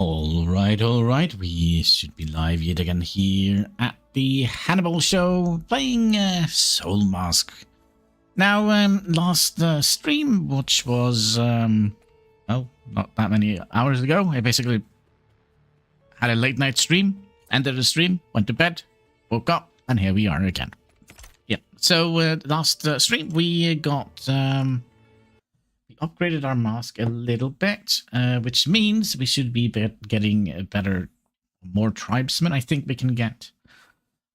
All right. We should be live yet again here at the Hannibal show, playing Soulmask. Now, last stream, which was, well, not that many hours ago, I basically had a late night stream, ended the stream, went to bed, woke up, and here we are again. Yeah, so last stream we got, we upgraded our mask a little bit, which means we should be getting a more tribesmen. I think we can get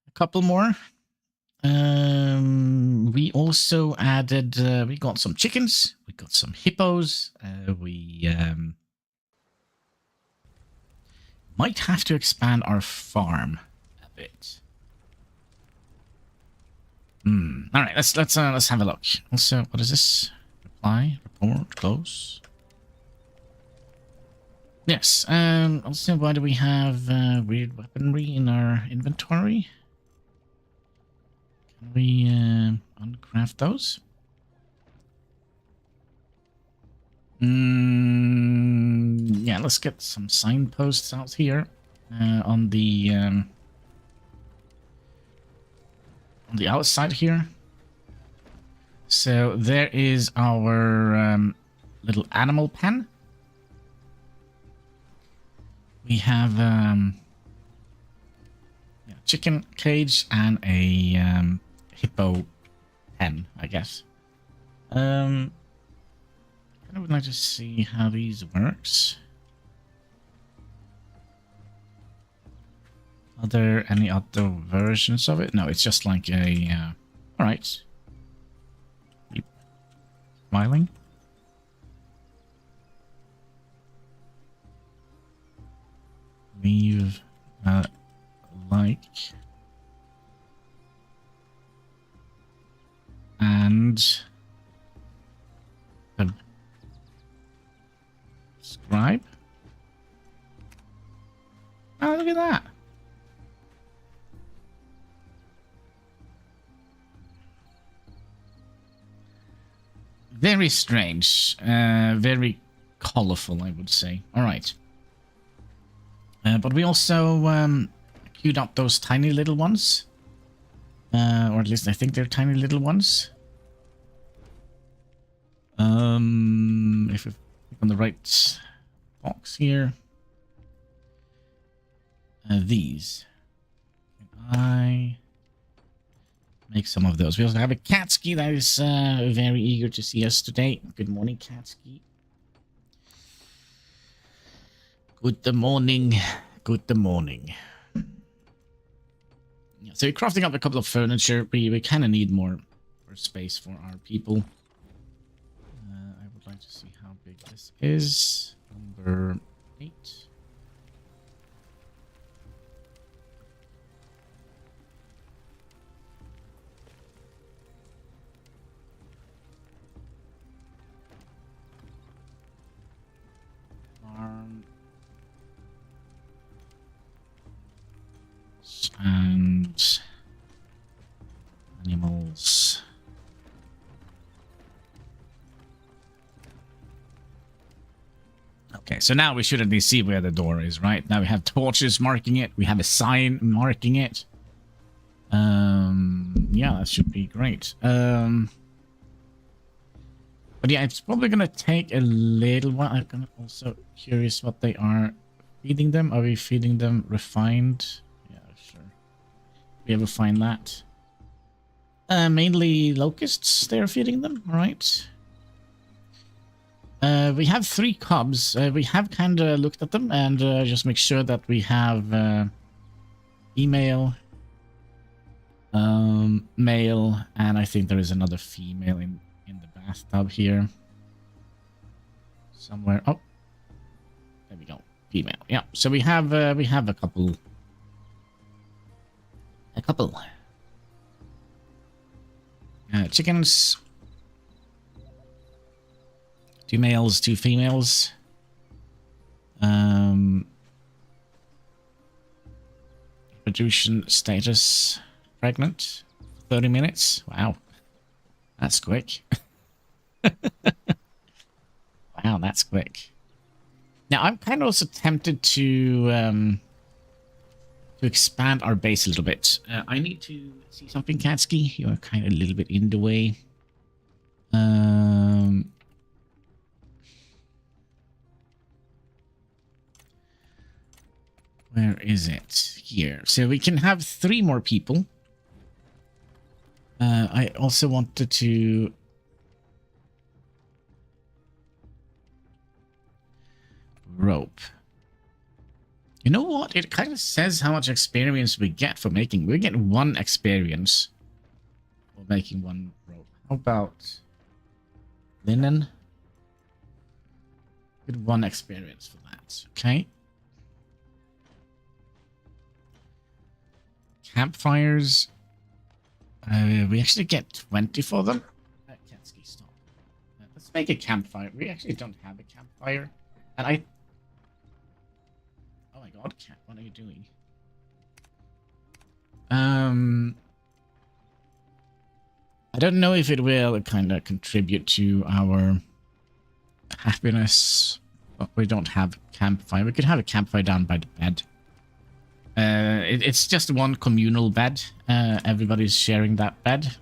a couple more. We also added, we got some chickens, we got some hippos, we might have to expand our farm a bit. All right, let's have a look. Also, what is this? Reply, report, close. Yes. Also, why do we have weird weaponry in our inventory? Can we uncraft those? Yeah, let's get some signposts out here on the outside here. So there is our little animal pen. We have chicken cage and a hippo pen, I guess. I would like to see how these works. Are there any other versions of it? No, it's just like a... Alright. Keep smiling. Leave like. And... subscribe. Oh, look at that. Very strange. Very colorful, I would say. All right. But we also queued up those tiny little ones. Or at least I think they're tiny little ones. If we click on the right box here. These. Can I make some of those? We also have a Katski that is very eager to see us today. Good morning, Katski. Good morning. Good morning. Yeah, so we're crafting up a couple of furniture. We kind of need more space for our people. I would like to see how big this is. Number 8. And animals. Okay, so now we should at least see where the door is, right? Now we have torches marking it. We have a sign marking it. Yeah, that should be great. But yeah, it's probably gonna take a little while. I'm also curious what they are feeding them. Are we feeding them refined? We ever find that? Mainly locusts they're feeding them, alright. We have 3 cubs. We have kind of looked at them and just make sure that we have female, male, and I think there is another female in the bathtub here. Somewhere. Oh, there we go. Female. Yeah, so we have a couple. Chickens. 2 males, 2 females. Reproduction status. Pregnant. 30 minutes. Wow. That's quick. Wow, that's quick. Now, I'm kind of also tempted to expand our base a little bit. I need to see something, Katsky. You're kind of a little bit in the way. Where is it? Here. So we can have 3 more people. I also wanted to... rope. You know what? It kind of says how much experience we get for making. We get 1 experience for making 1 rope. How about linen? Get 1 experience for that. Okay. Campfires. We actually get 20 for them. Katsky, stop. Let's make a campfire. We actually don't have a campfire. And I... Oh my god, cat, what are you doing? I don't know if it will kind of contribute to our happiness, but we don't have a campfire. We could have a campfire down by the bed. It's just 1 communal bed. Everybody's sharing that bed.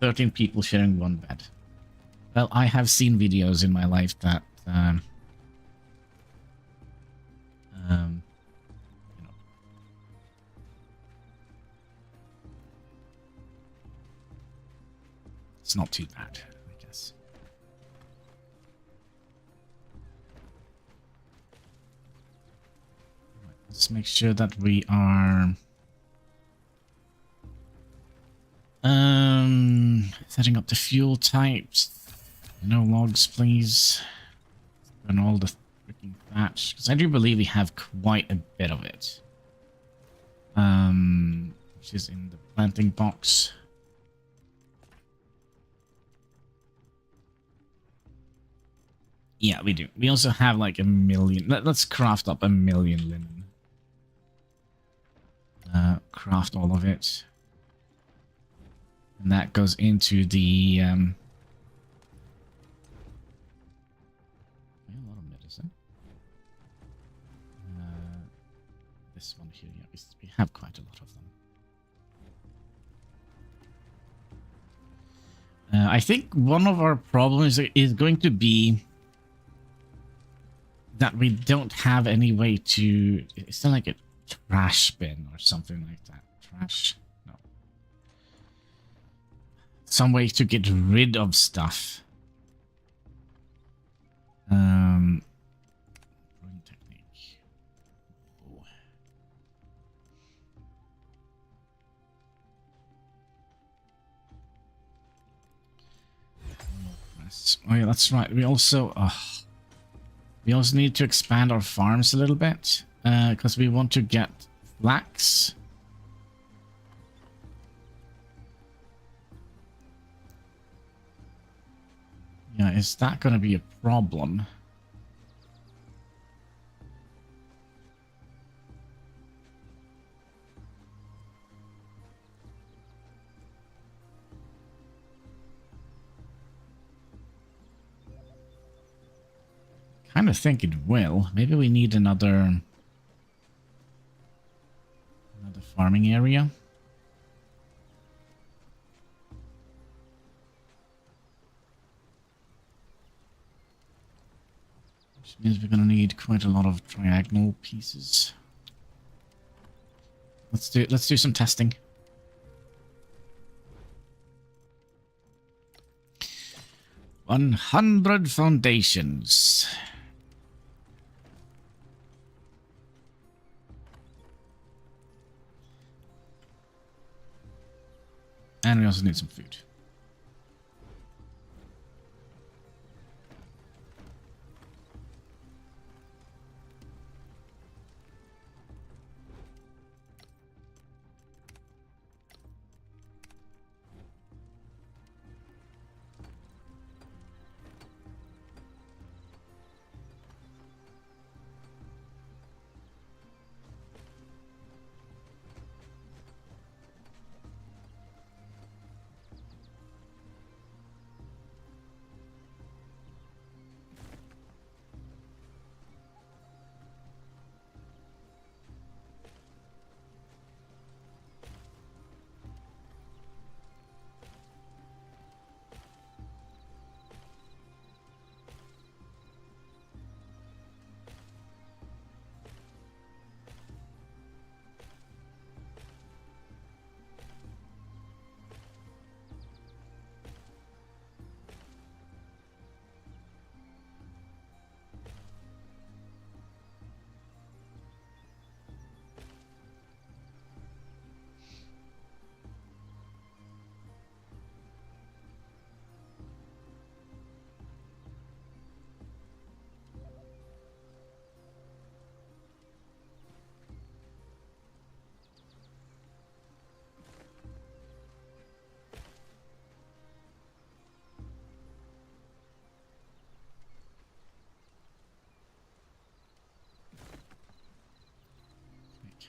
13 people sharing 1 bed. Well, I have seen videos in my life that you know, it's not too bad, I guess. Right, let's make sure that we are setting up the fuel types. No logs, please. And all the freaking thatch, because I do believe we have quite a bit of it. Which is in the planting box. Yeah, we do. We also have like 1 million. Let's craft up 1 million linen. Craft all of it. And that goes into the a lot of medicine. This one here, yeah, we have quite a lot of them. I think one of our problems is going to be that we don't have any way to... It's not like a trash bin or something like that. Trash? No. Some way to get rid of stuff. Brewing technique. Oh. Oh yeah, that's right. We also need to expand our farms a little bit, because we want to get flax. Yeah, is that going to be a problem? Kind of think it will. Maybe we need another farming area. Which means we're gonna need quite a lot of diagonal pieces. Let's do some testing. $100 foundations. And we also need some food.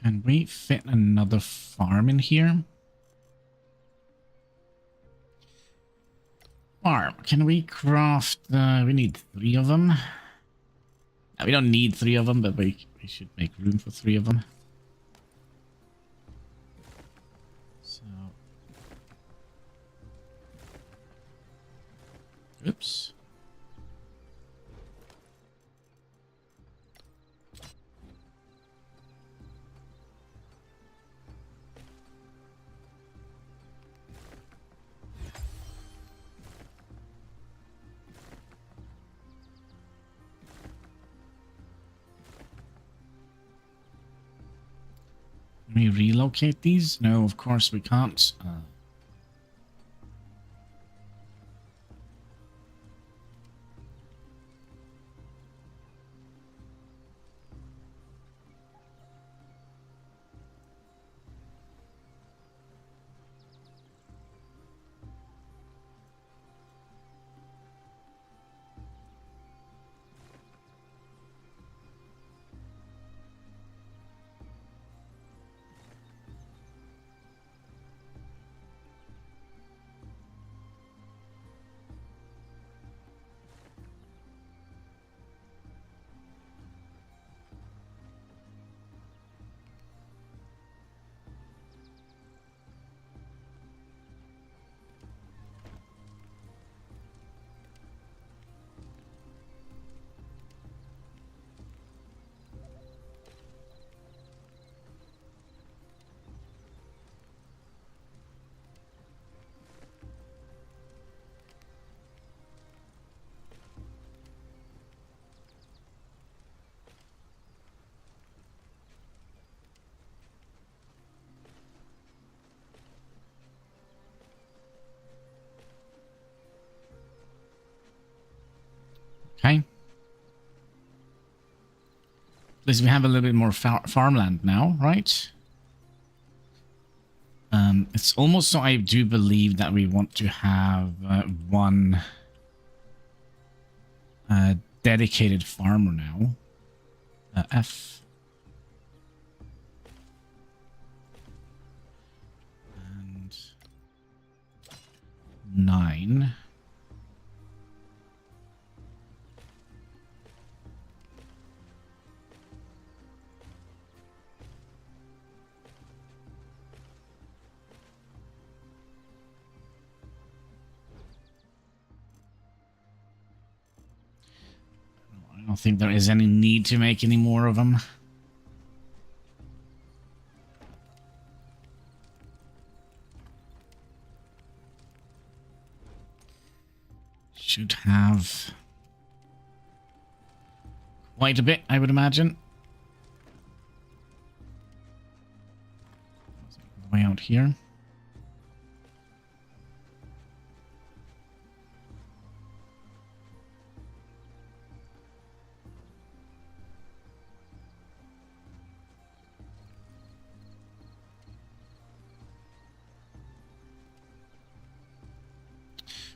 Can we fit another farm in here? Farm. Can we craft... we need 3 of them. We don't need 3 of them, but we should make room for 3 of them. So... Oops. Can we relocate these? No, of course we can't. Okay. At least we have a little bit more farmland now, right? It's almost so I do believe that we want to have one dedicated farmer now. F. And 9. I don't think there is any need to make any more of them. Should have quite a bit, I would imagine. Way out here.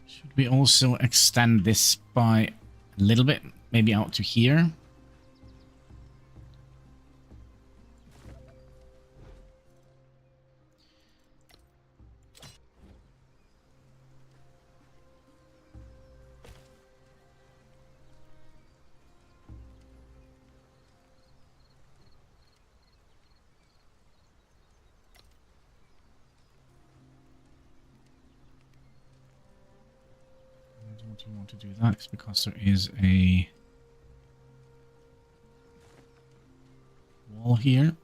Should we also extend this by a little bit, maybe out to here? Do you want to do that? It's because there is a wall here.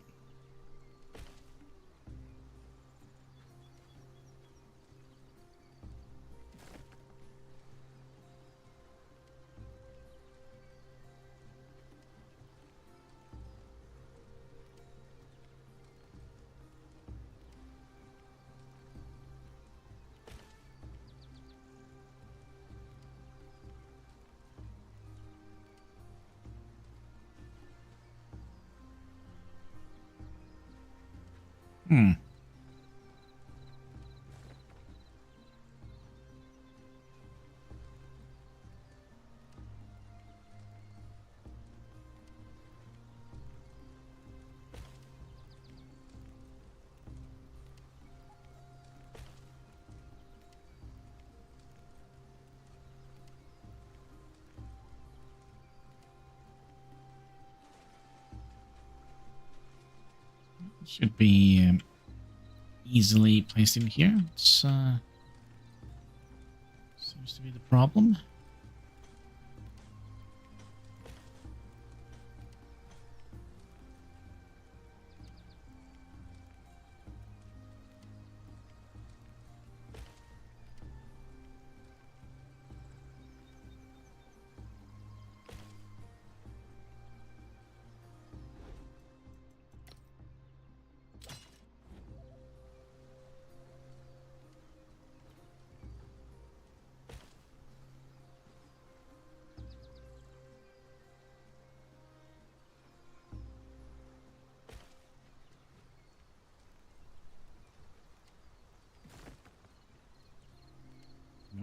Should be easily placed in here. It's seems to be the problem.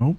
Nope.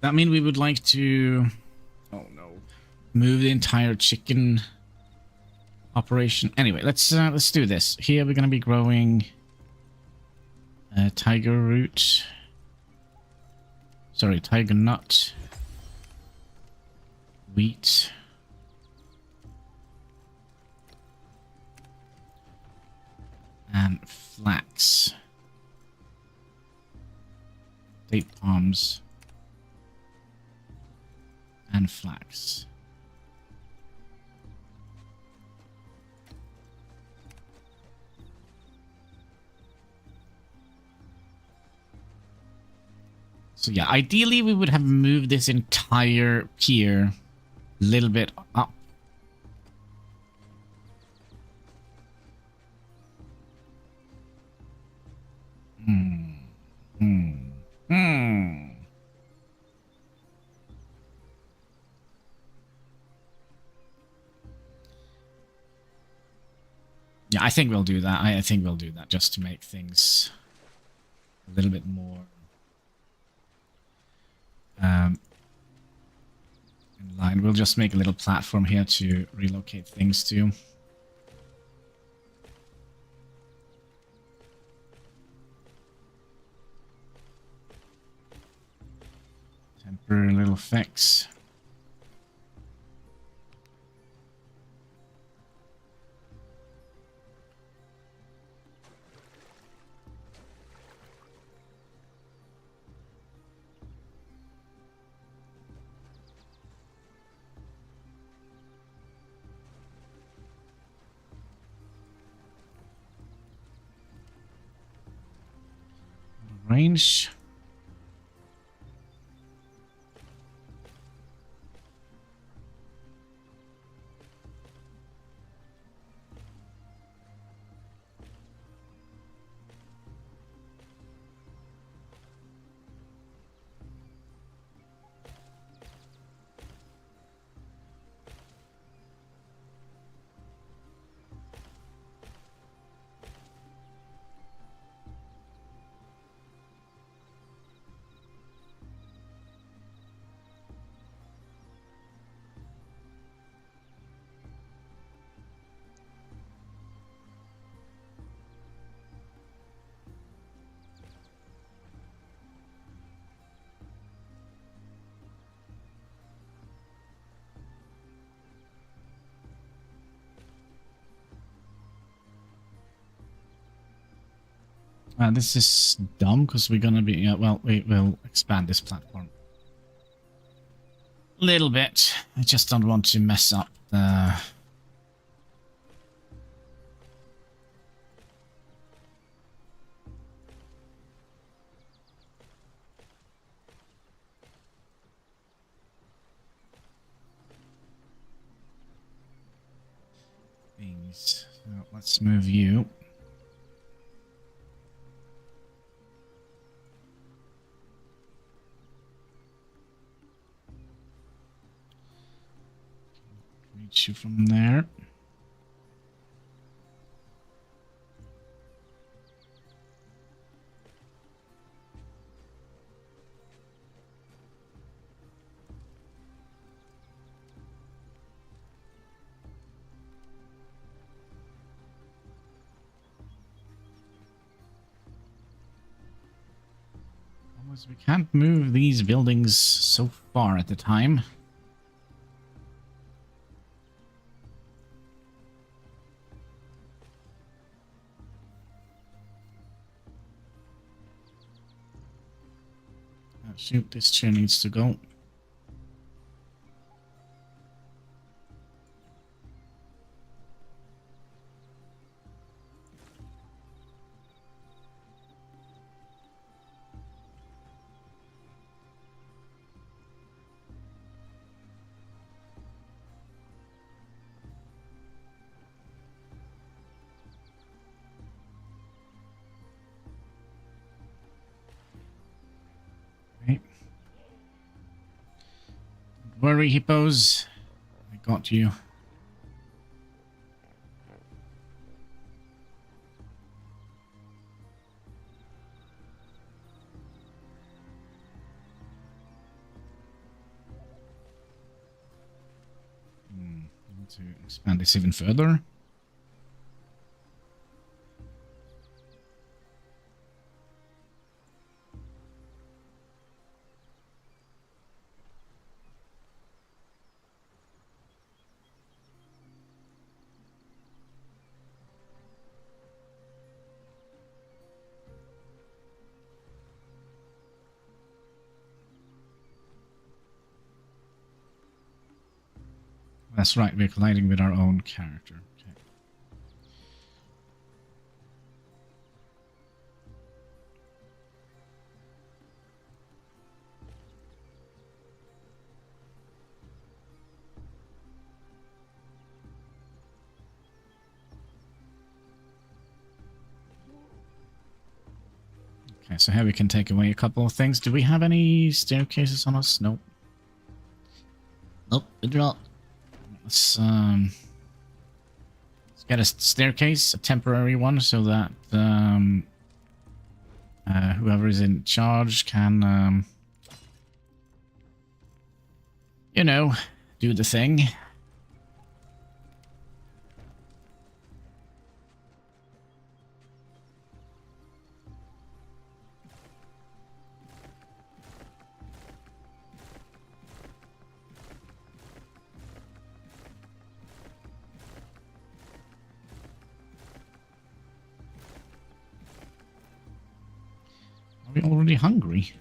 That mean we would like to, oh no, move the entire chicken operation. Anyway, let's do this. Here we're going to be growing tiger root. Sorry, tiger nut, wheat, and flax, date palms, and flax. So yeah, ideally we would have moved this entire pier a little bit up. Yeah, I think we'll do that. I think we'll do that just to make things a little bit more in line. We'll just make a little platform here to relocate things to. Temporary little fix. Range. This is dumb because we're gonna be, well, we will expand this platform a little bit. I just don't want to mess up the... things. So let's move you. get you from there. We can't move these buildings so far at the time. Oh, shoot, this chair needs to go. Worry, hippos. I got you. Need to expand this even further. That's right, we're colliding with our own character. Okay. Okay, so here we can take away a couple of things. Do we have any staircases on us? Nope. Nope, good draw. Let's get a staircase, a temporary one, so that whoever is in charge can, you know, do the thing. Are we already hungry?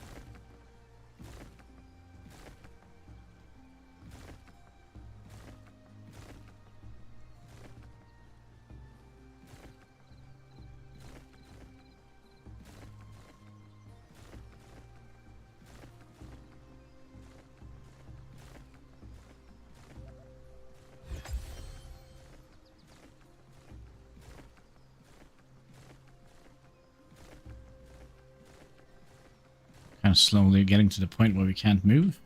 Kind of slowly getting to the point where we can't move.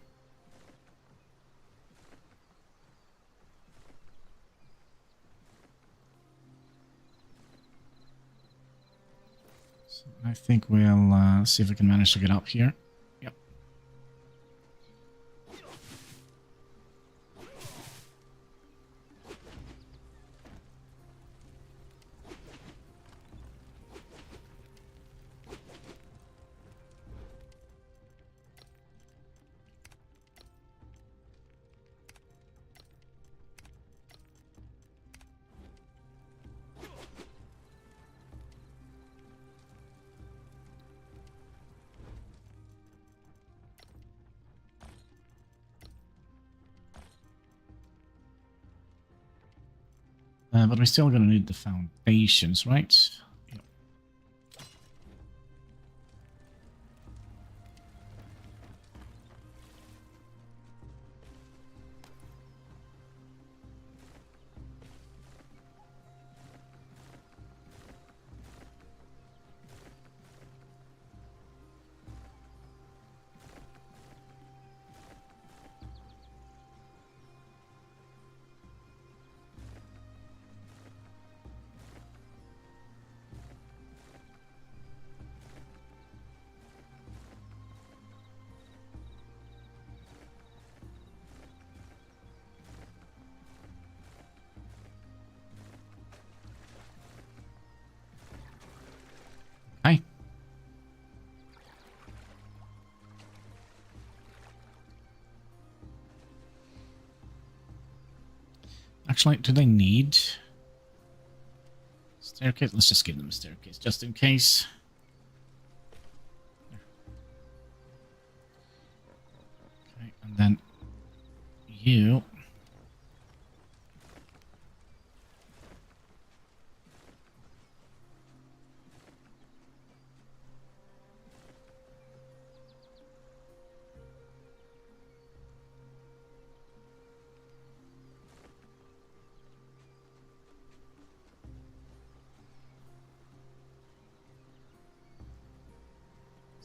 So I think we'll see if we can manage to get up here. Yep. But we're still going to need the foundations, right? Yep. Actually, do they need staircase? Let's just give them a staircase, just in case. Okay, and then you...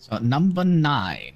So, number 9.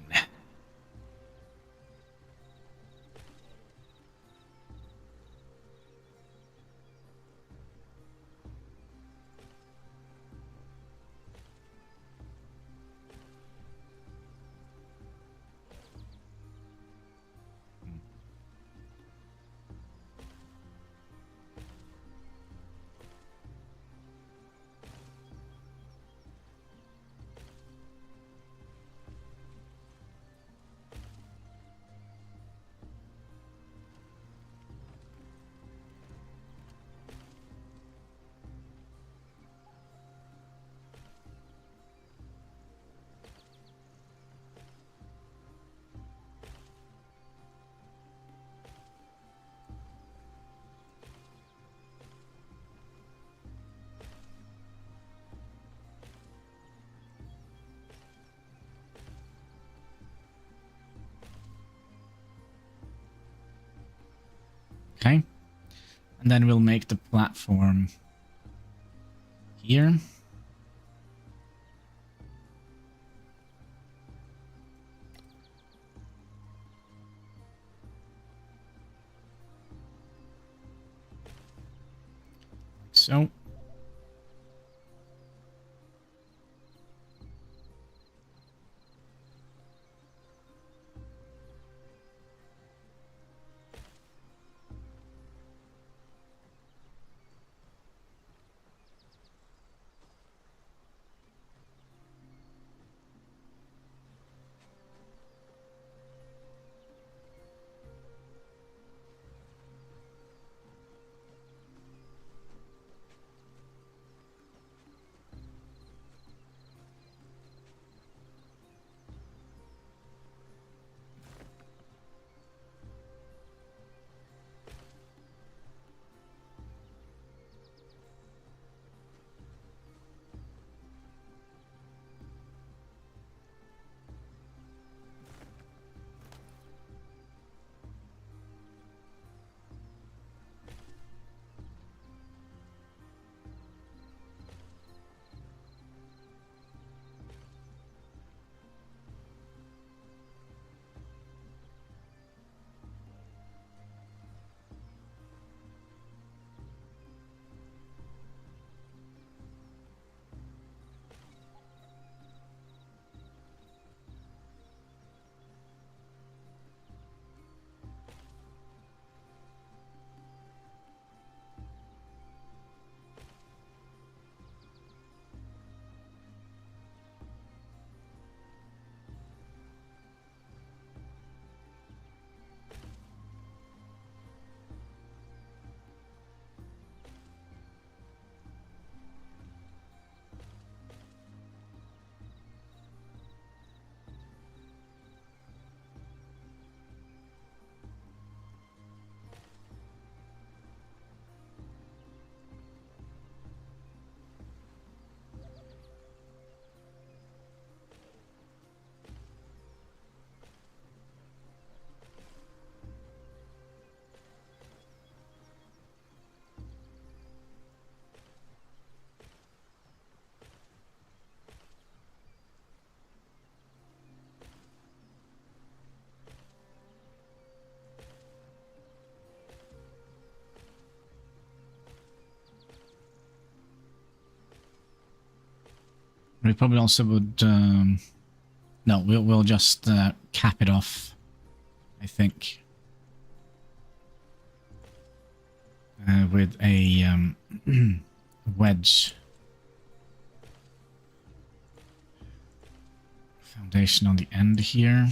Okay. And then we'll make the platform here. Like so. We probably also would... no, we'll just cap it off, I think. With a wedge foundation on the end here.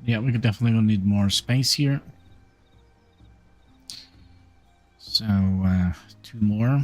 Yeah, we could definitely gonna need more space here. So, 2 more.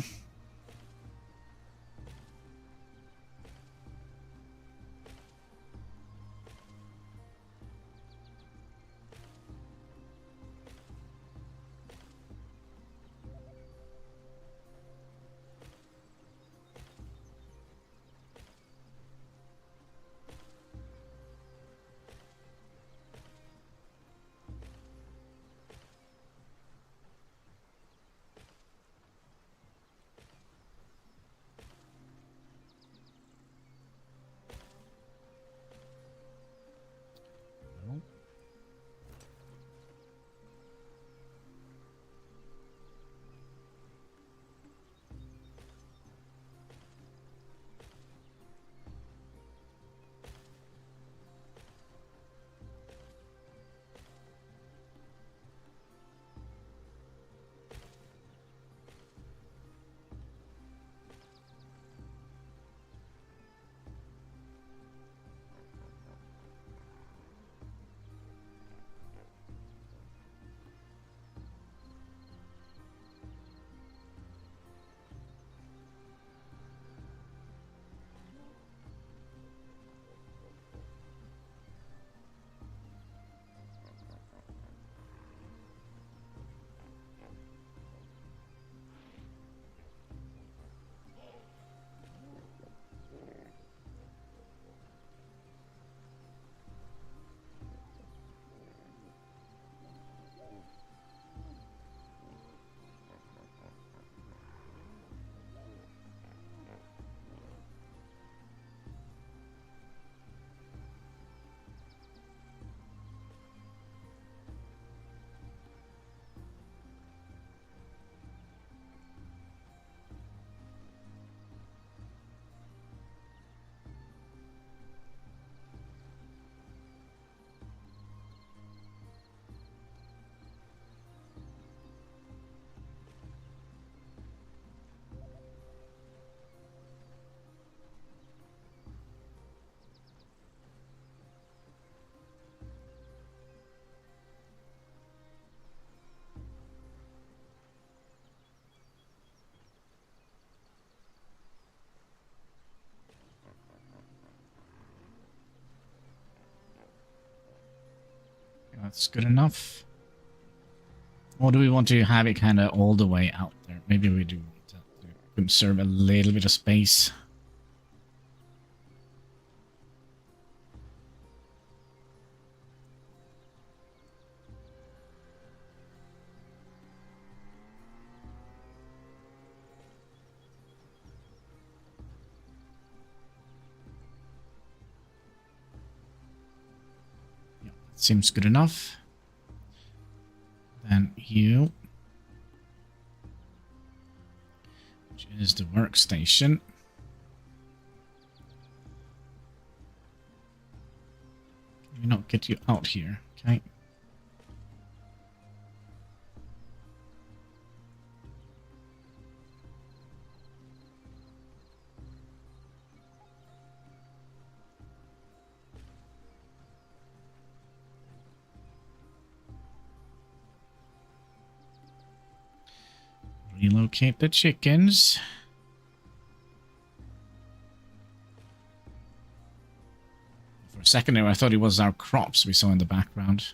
That's good enough. Or do we want to have it kind of all the way out there? Maybe we do want to conserve a little bit of space. Yeah, that seems good enough. Then you, which is the workstation. Can we not get you out here? Okay. Relocate the chickens. For a second there, I thought it was our crops we saw in the background.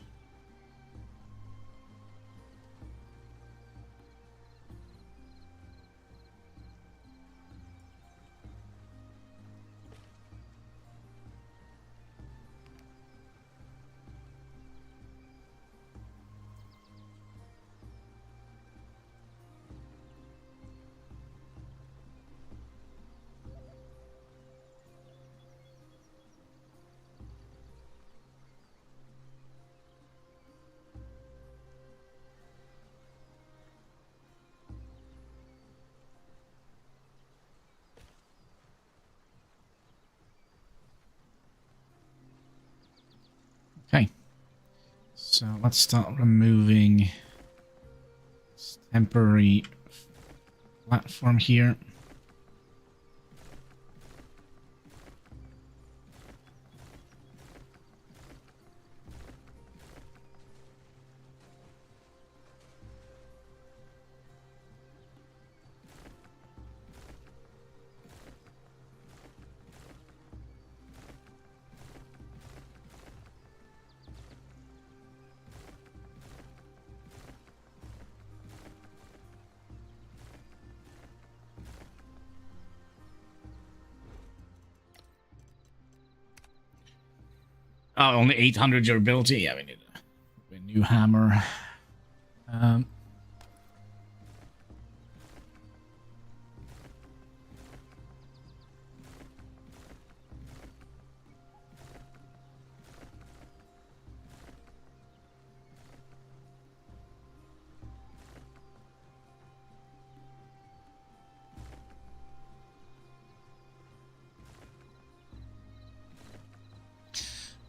Okay, so let's start removing this temporary platform here. Oh, only 800 durability. Yeah, we need a new hammer.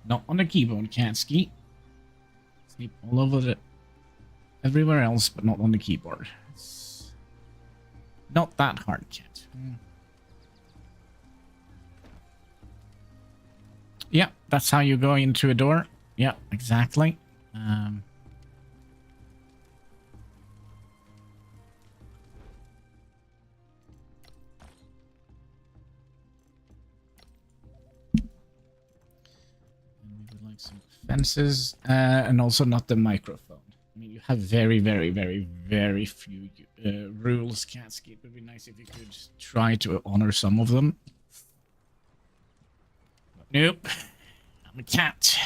Not on the keyboard, Katsky. Sleep all over it. Everywhere else, but not on the keyboard. It's not that hard, Cat. Yeah, that's how you go into a door. Yeah, exactly. Like some fences, and also not the microphone. I mean, you have very, very, very, very few rules, Katsky. It would be nice if you could try to honor some of them. But nope, I'm a cat.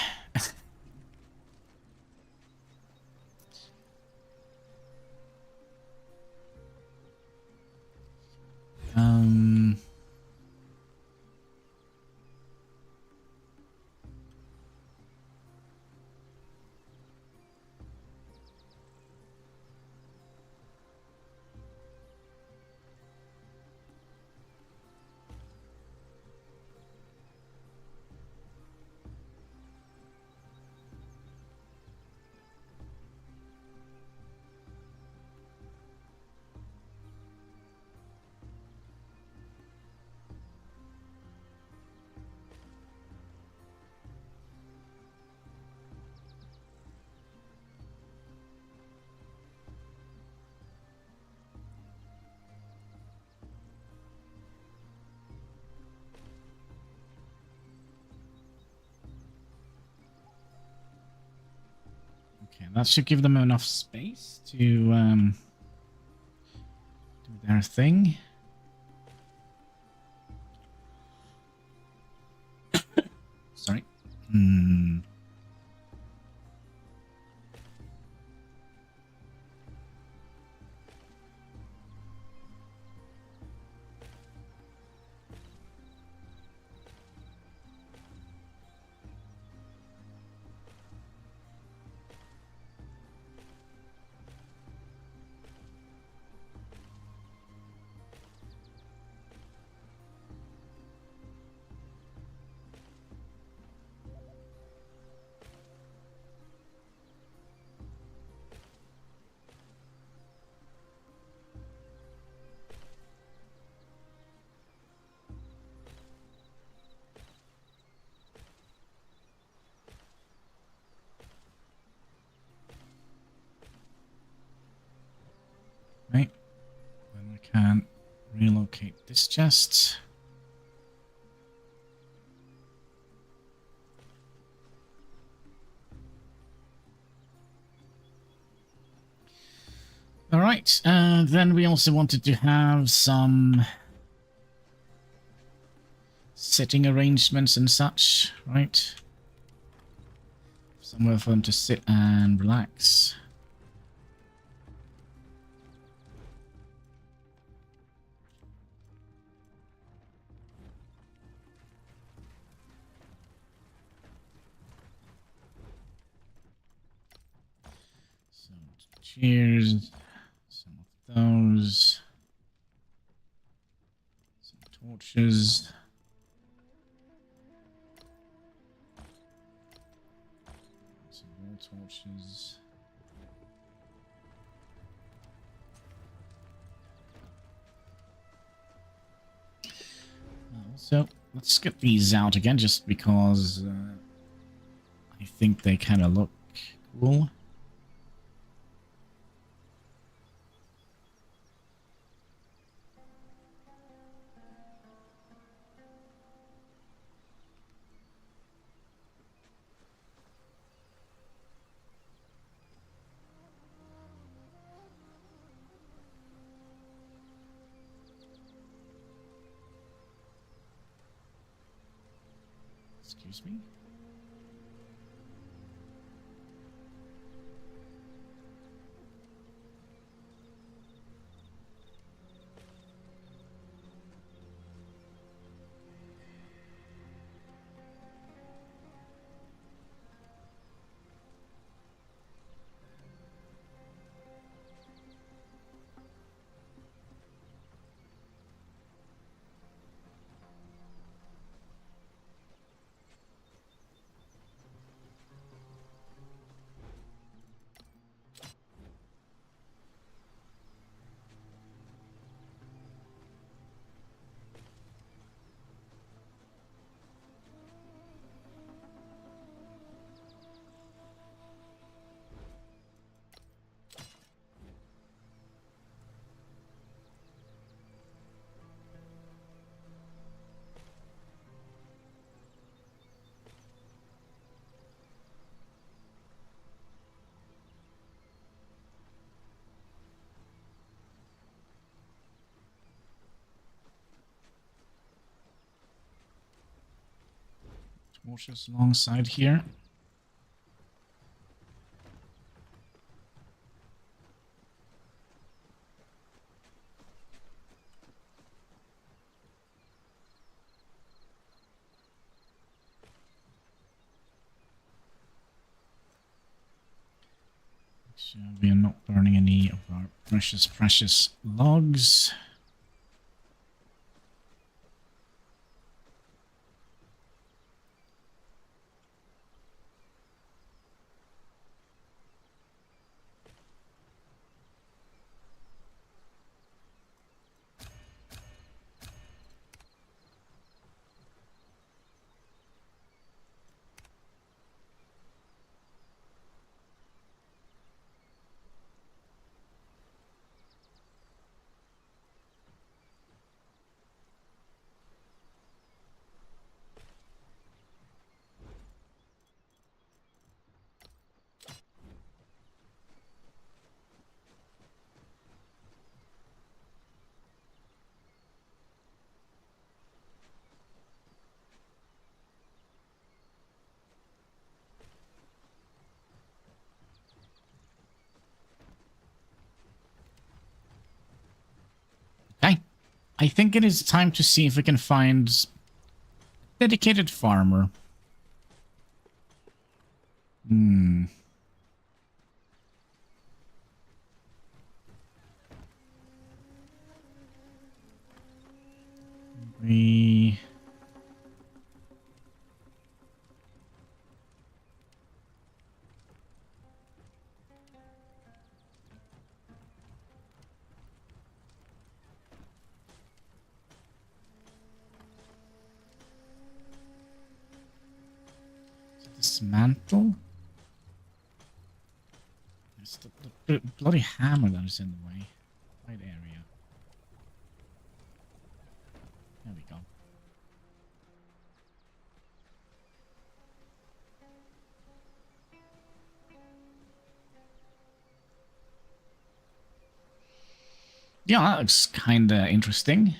Okay, that should give them enough space to do their thing. Sorry. Right. Then we can relocate this chest. All right. Then we also wanted to have some sitting arrangements and such, right? Somewhere for them to sit and relax. Some chairs, some of those, some torches. Some more torches. So let's get these out again, just because I think they kind of look cool. Excuse me? Torches alongside here. So we are not burning any of our precious logs. Okay. I think it is time to see if we can find a dedicated farmer. We... Dismantle? It's the bloody hammer that is in the way. Right area. There we go. Yeah, that looks kinda interesting.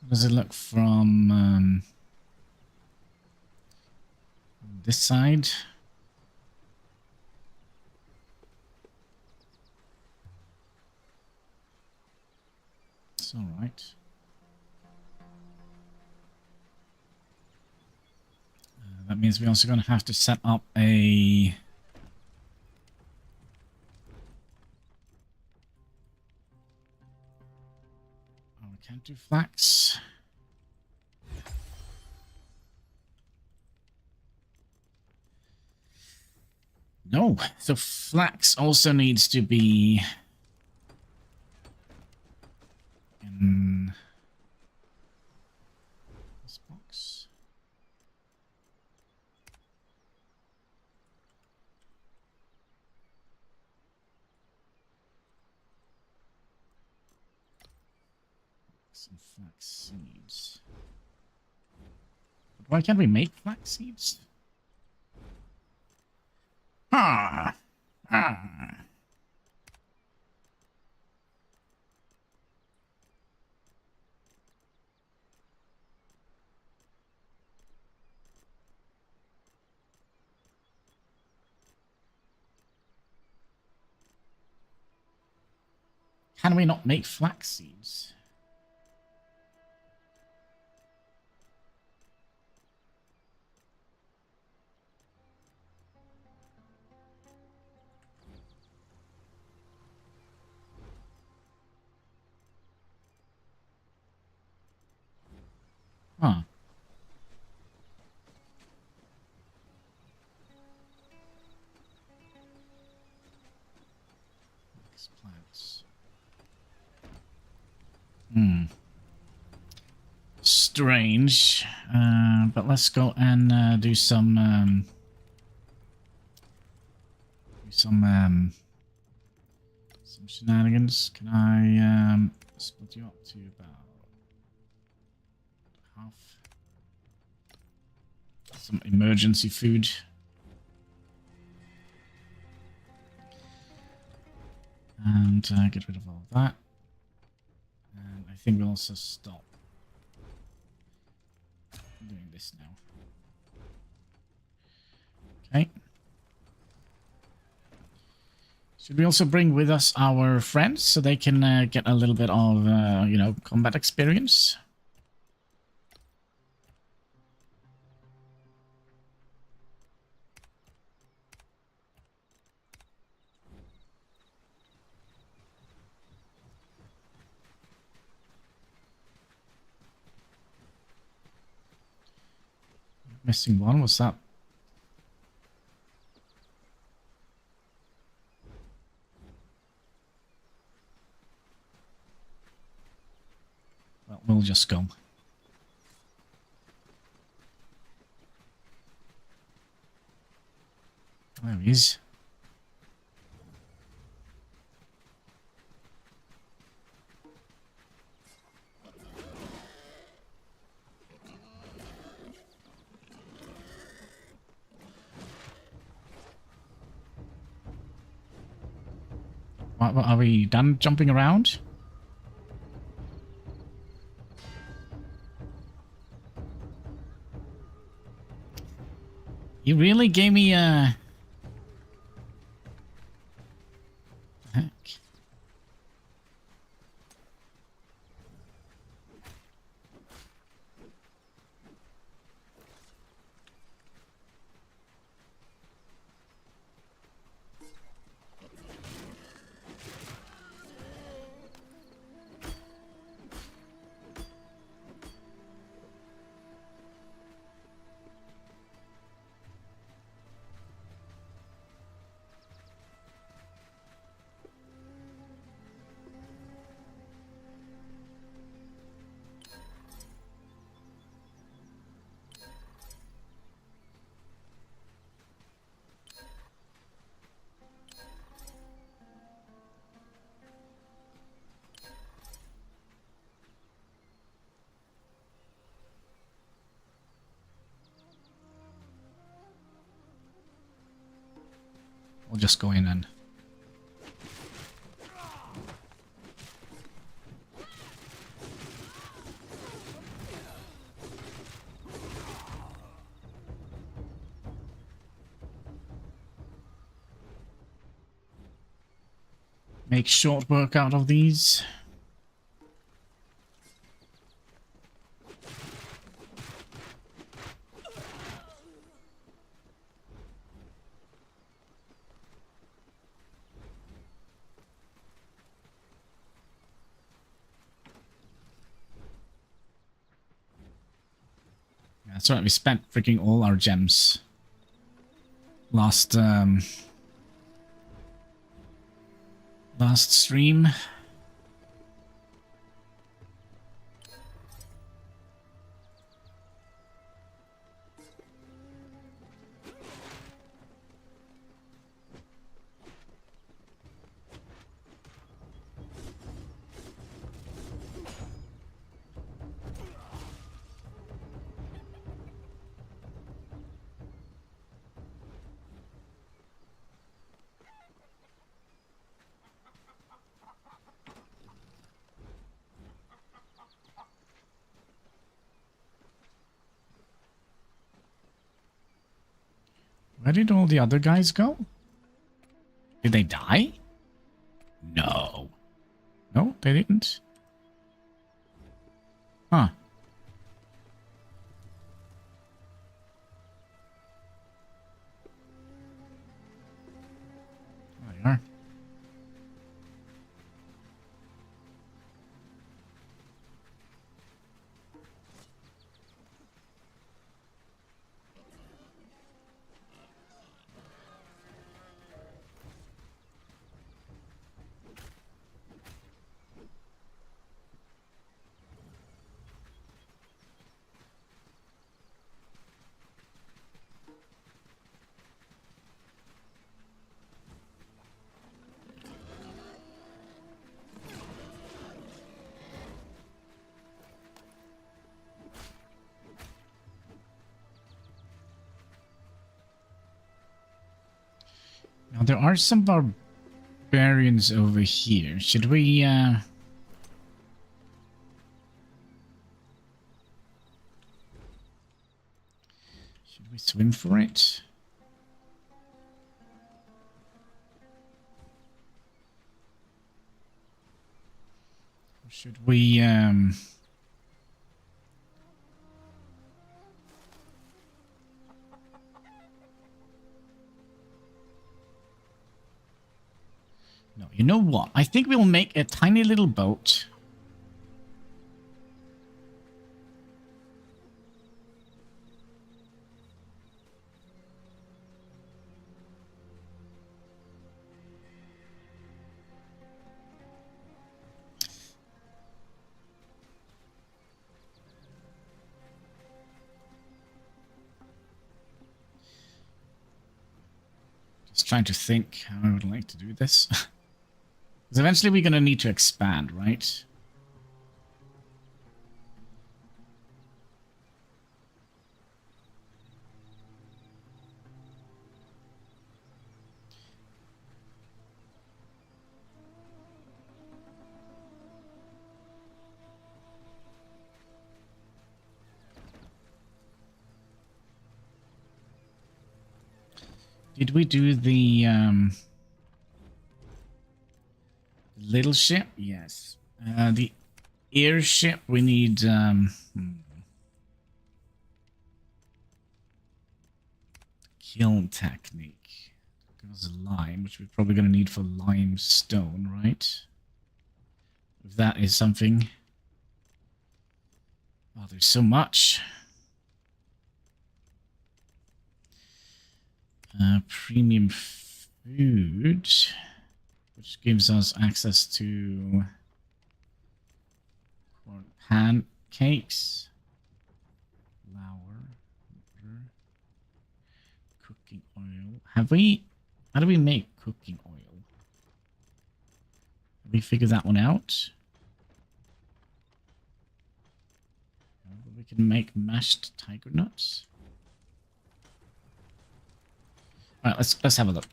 Does it look from this side? It's all right. That means we're also going to have to set up a... Oh, we can't do flax. No, so flax also needs to be in this box. Some flax seeds. But why can't we make flax seeds? Ah! Ah! Can we not make flax seeds? Huh. Plants. Strange. But let's go and do some shenanigans. Can I split you up to about half? Some emergency food. And get rid of all of that. think we'll also stop doing this now. Okay. Should we also bring with us our friends so they can get a little bit of, you know, combat experience? Missing one, what's that? Well, we'll just go. There he is. What, are we done jumping around? You really gave me a... Heck. We'll just go in and... make short work out of these. That's right, we spent freaking all our gems last last stream. Where did all the other guys go? Did they die? No. No, they didn't. Huh. There you are. Now there are some barbarians over here. Should we Should we swim for it? Or should we, No, you know what? I think we'll make a tiny little boat. Just trying to think how I would like to do this. Because eventually we're going to need to expand, right? Did we do the little ship? Yes. The airship, we need kiln technique. There's lime, which we're probably going to need for limestone, right? If that is something. Oh, there's so much. Premium food, which gives us access to pancakes, flour, cooking oil. Have we? How do we make cooking oil? Have we figured that one out? We can make mashed tiger nuts. All right, let's have a look.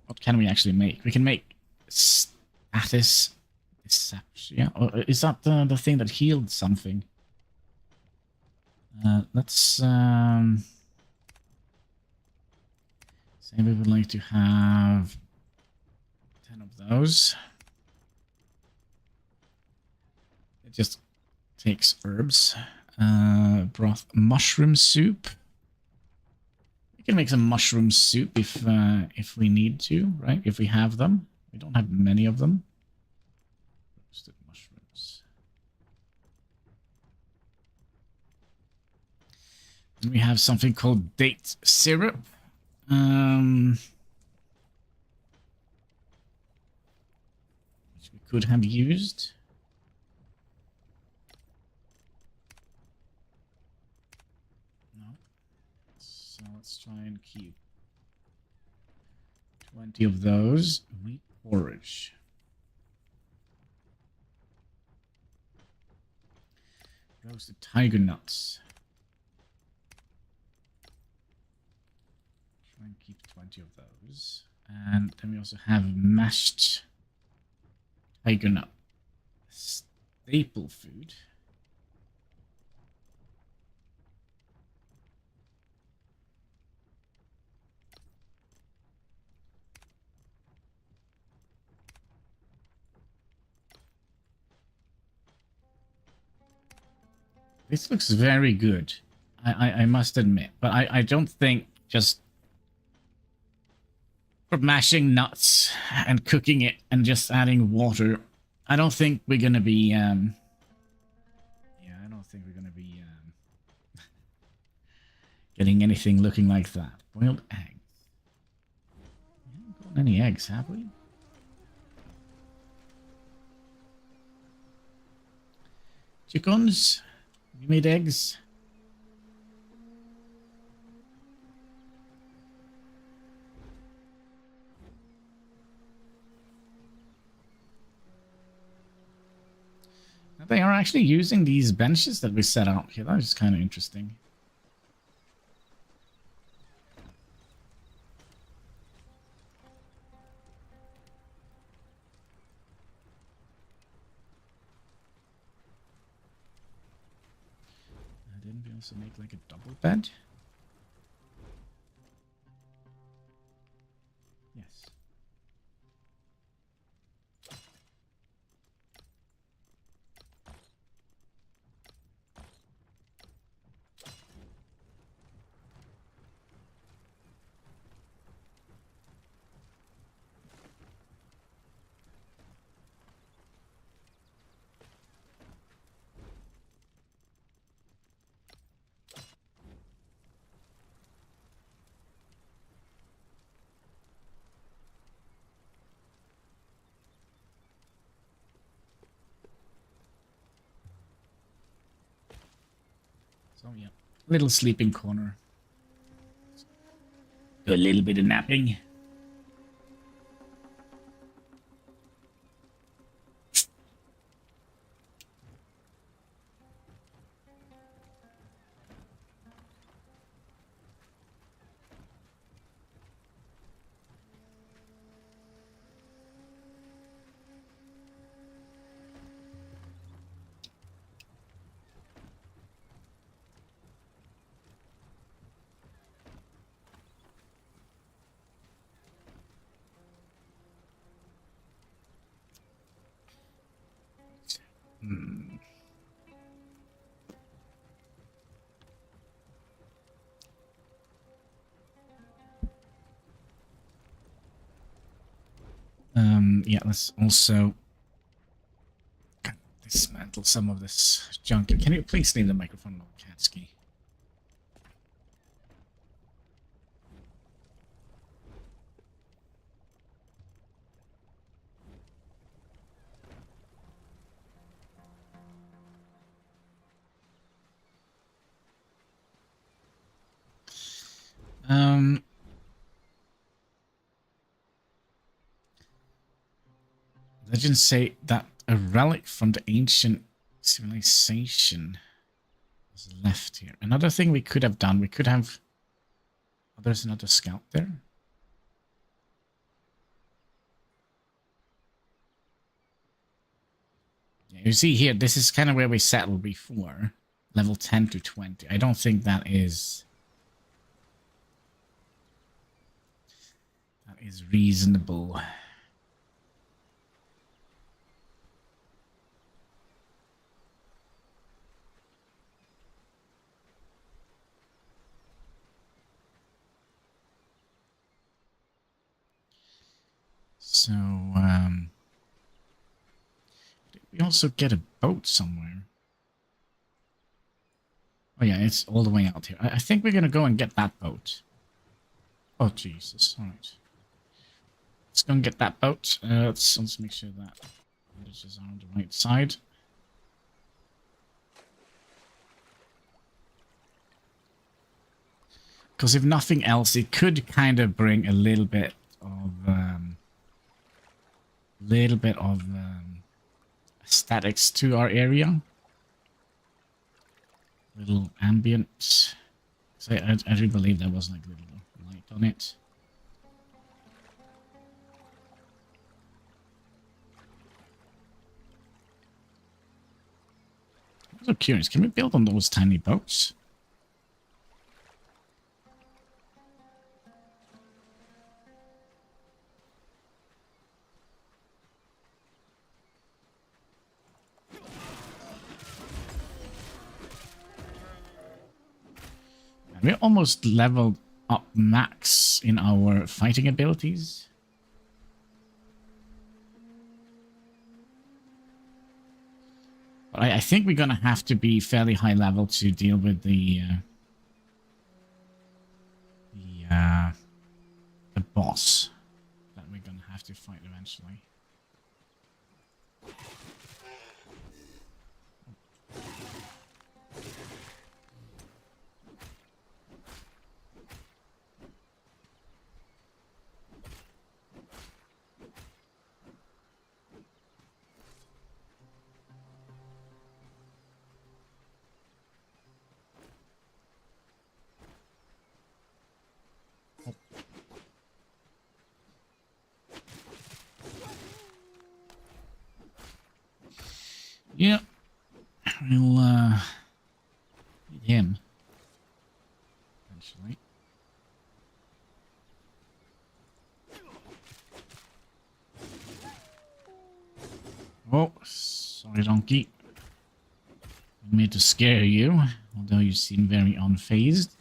What can we actually make? We can make status deception. Or is that the thing that healed something? Let's say we would like to have 10 of those. It just takes herbs. Broth, mushroom soup. We can make some mushroom soup if we need to, right? If we have them. We don't have many of them. Roasted mushrooms. And we have something called date syrup. Which we could have used. So let's try and keep 20 of those. Wheat porridge. Roasted tiger nuts. Try and keep 20 of those. And then we also have mashed tiger nut. Staple food. This looks very good, I must admit. But I don't think just for mashing nuts and cooking it and just adding water, I don't think we're going to be... yeah, I don't think we're going to be getting anything looking like that. Boiled eggs. We haven't gotten any eggs, have we? Chickens? You made eggs? They are actually using these benches that we set out here. That is kind of interesting. Didn't we also make like a double bed? So yeah, little sleeping corner. Do a little bit of napping. Yeah, let's also dismantle some of this junk. Can you please leave the microphone on, Katsky? Legends say that a relic from the ancient civilization is left here. Another thing we could have done, we could have... Oh, there's another scout there. Yeah, you see here, this is kind of where we settled before. Level 10 to 20. I don't think that is... That is reasonable. So, did we also get a boat somewhere? Oh yeah, it's all the way out here. I think we're gonna go and get that boat. Oh Jesus! All right, let's go and get that boat. Let's make sure that bandages are on the right side. Because if nothing else, it could kind of bring a little bit of aesthetics to our area. Little ambient. I do believe there was like a little light on it. I'm so curious. Can we build on those tiny boats? We're almost leveled up max in our fighting abilities. But I think we're going to have to be fairly high level to deal with the boss that we're going to have to fight eventually. Yeah, we'll need him eventually. Oh, sorry, donkey. I made to scare you, although you seem very unfazed.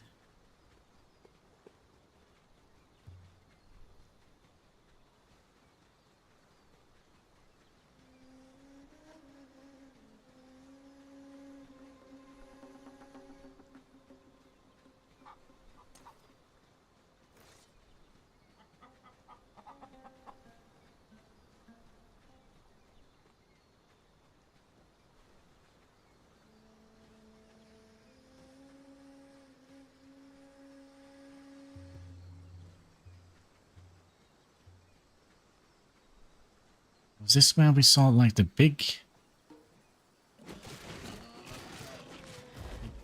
Was this where we saw like the big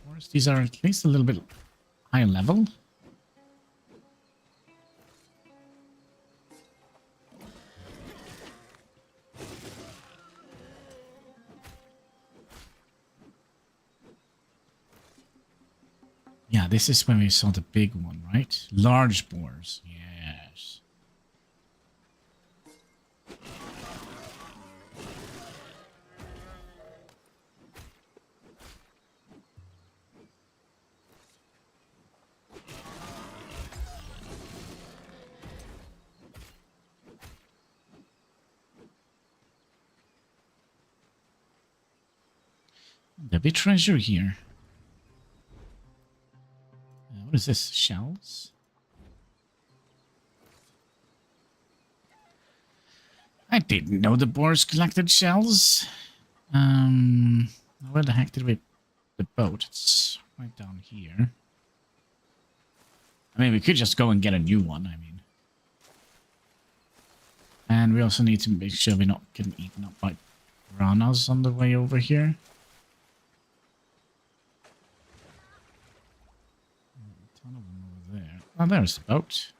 boars? These are at least a little bit higher level. Yeah, this is when we saw the big one, right? Large boars. Yes. There'll be treasure here. What is this? Shells? I didn't know the boars collected shells. Where the heck did we... The boat? It's right down here. I mean, we could just go and get a new one, I mean. And we also need to make sure we're not getting eaten up by piranhas on the way over here. A ton of them over there. Oh, there's the boat.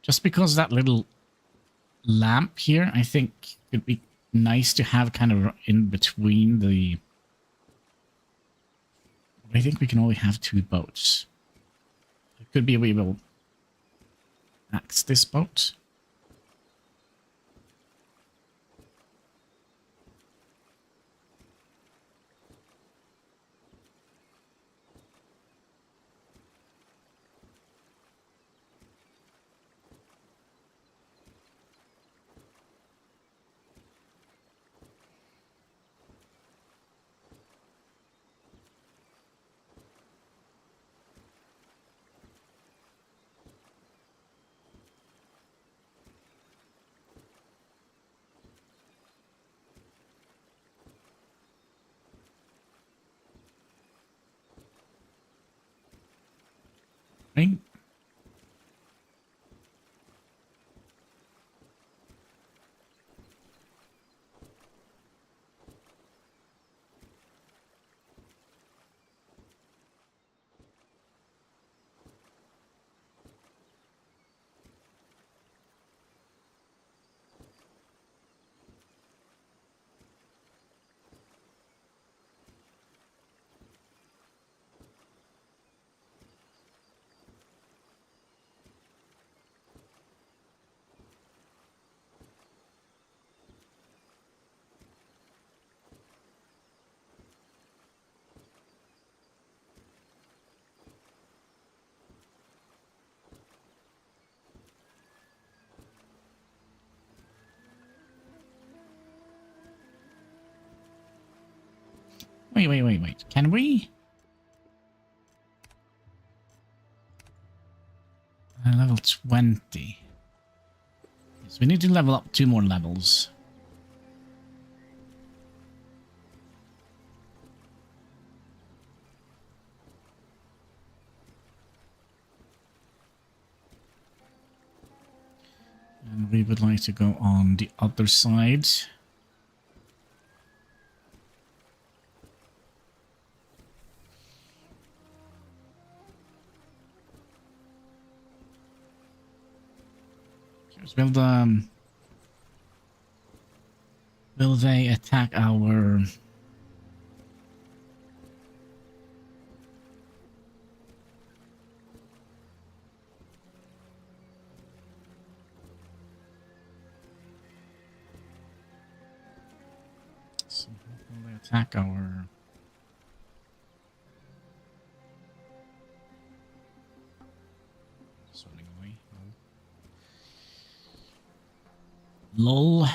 Just because that little lamp here, I think, could be nice to have kind of in between the... I think we can only have 2 boats. It could be we will axe this boat. Right? Wait. Can we? Level 20. So we need to level up 2 more levels. And we would like to go on the other side. Will they attack our... So will they attack our... Sorting away. Lol.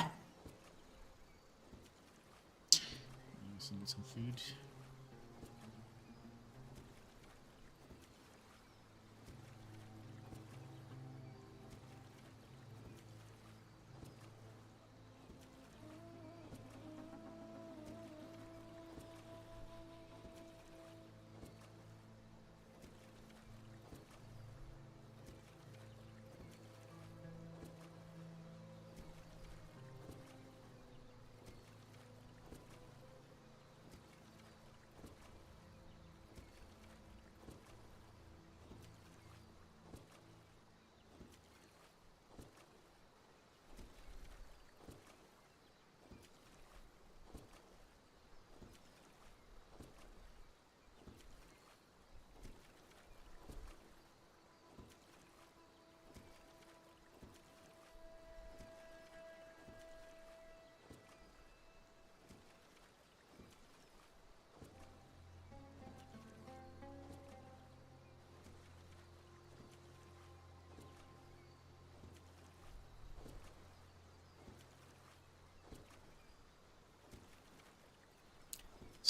Some food.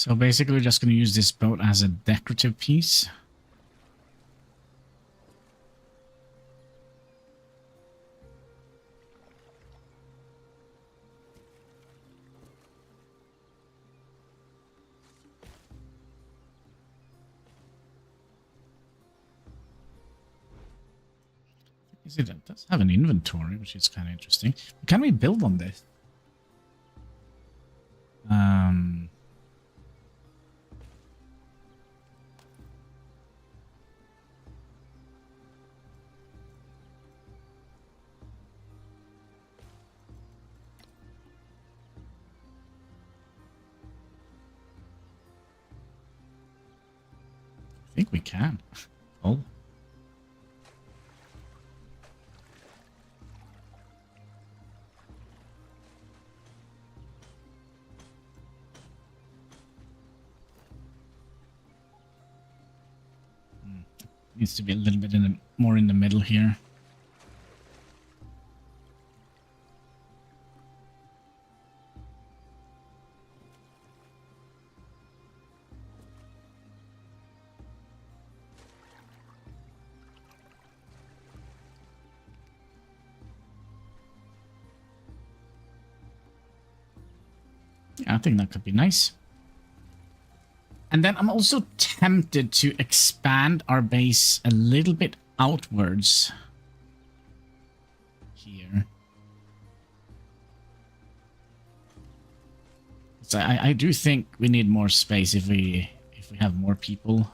So basically we're just going to use this boat as a decorative piece. It does have an inventory, which is kind of interesting. Can we build on this? I think we can. Oh. Needs to be a little bit more in the middle here. Yeah, I think that could be nice. And then I'm also tempted to expand our base a little bit outwards here. So I do think we need more space if we have more people.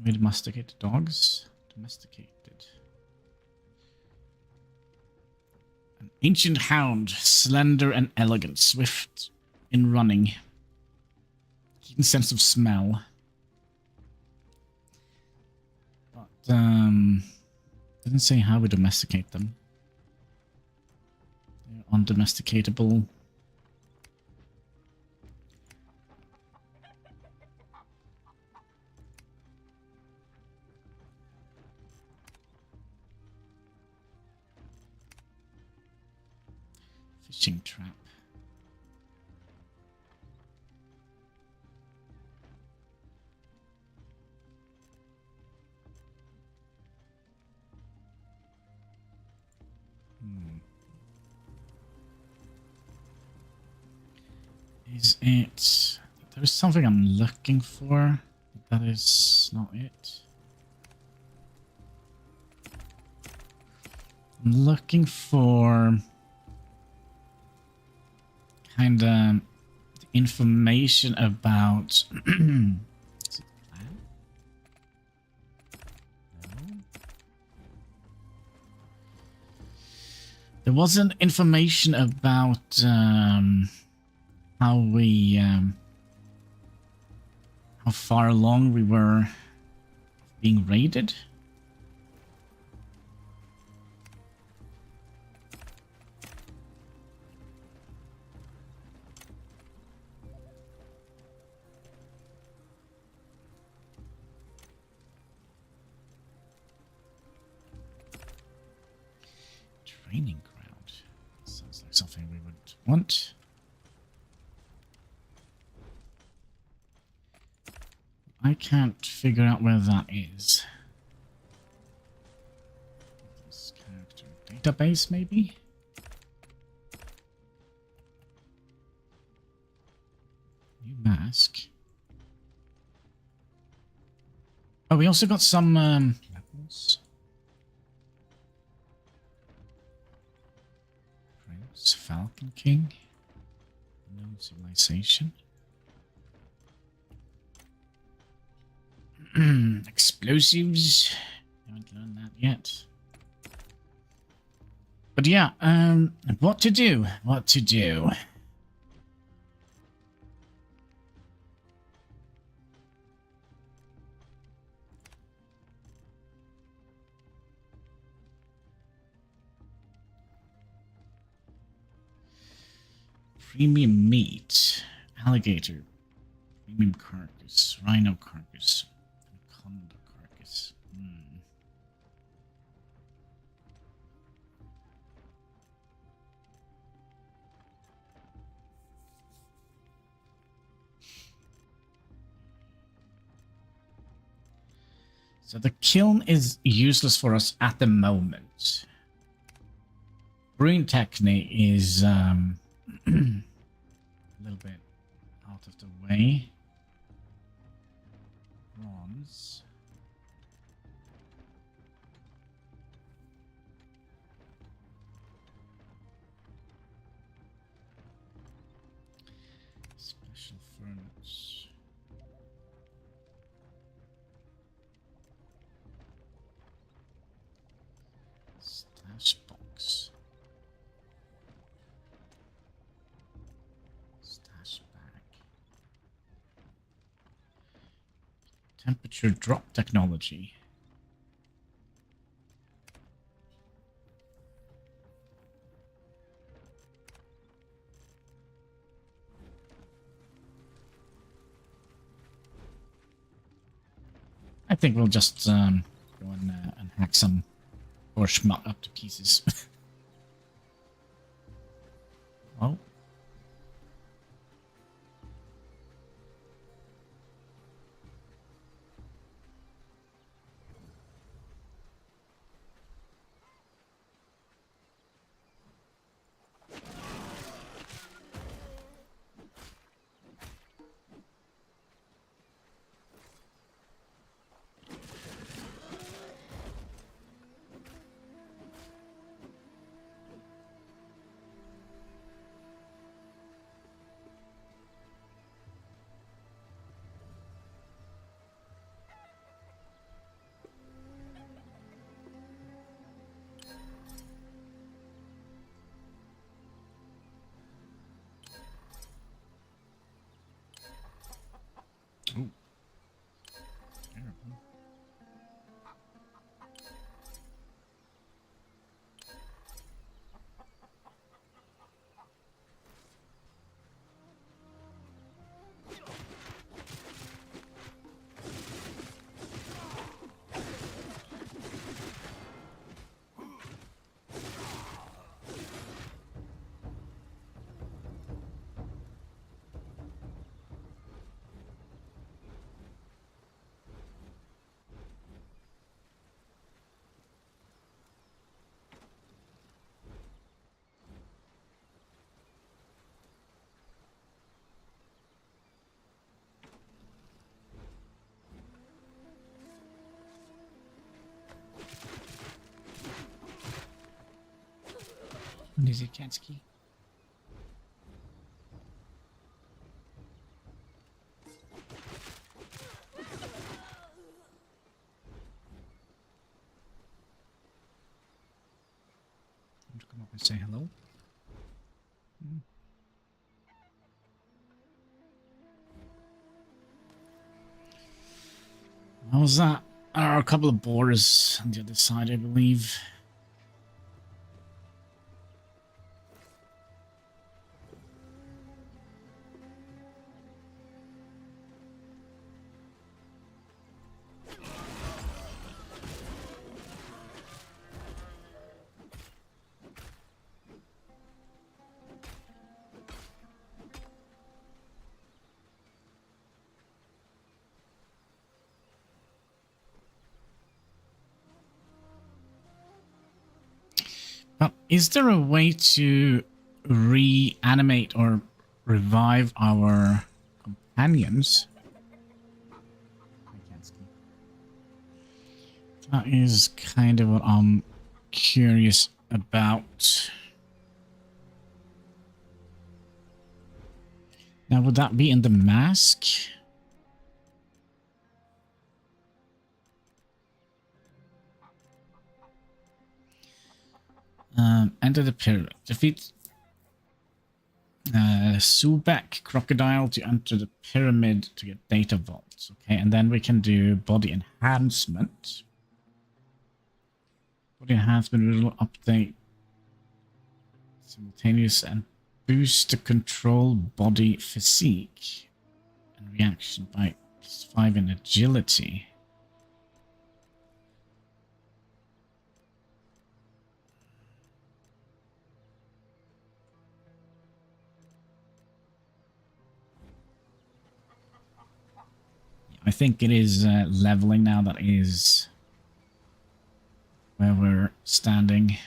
We domesticate dogs. Domesticated. An ancient hound, slender and elegant, swift in running. Keen sense of smell. But doesn't say how we domesticate them. They're undomesticatable. Fishing trap. Is it... There's something I'm looking for, but that is not it. I'm looking for... kind of information about is it the plan? No. There wasn't information about how far along we were being raided. Training ground. Sounds like something we would want. I can't figure out where that is. This character database, maybe? New mask. Oh, we also got some levels. Prince, Falcon King. No civilization. Explosives. Haven't learned that yet. But yeah, what to do? What to do? Premium meat. Alligator. Premium carcass. Rhino carcass. Anaconda carcass. So the kiln is useless for us at the moment. Brewing technique is a little bit out of the way. Bronze. Special furnace. Stash box. Stash bag. Temperature drop technology. I think we'll just go and hack some or schmuck up to pieces. Oh. Ooh. Terrible. What is it, Kansky? Want to come up and say hello? How was that? There are a couple of boars on the other side, I believe. Well, is there a way to reanimate or revive our companions? I can't see. That is kind of what I'm curious about. Now, would that be in the mask? Enter the pyramid. Defeat Soulmask crocodile to enter the pyramid to get data vaults. Okay, and then we can do body enhancement. Body enhancement will update simultaneous and Boost the control body physique and reaction by +5 in agility. I think it is leveling now. That is where we're standing.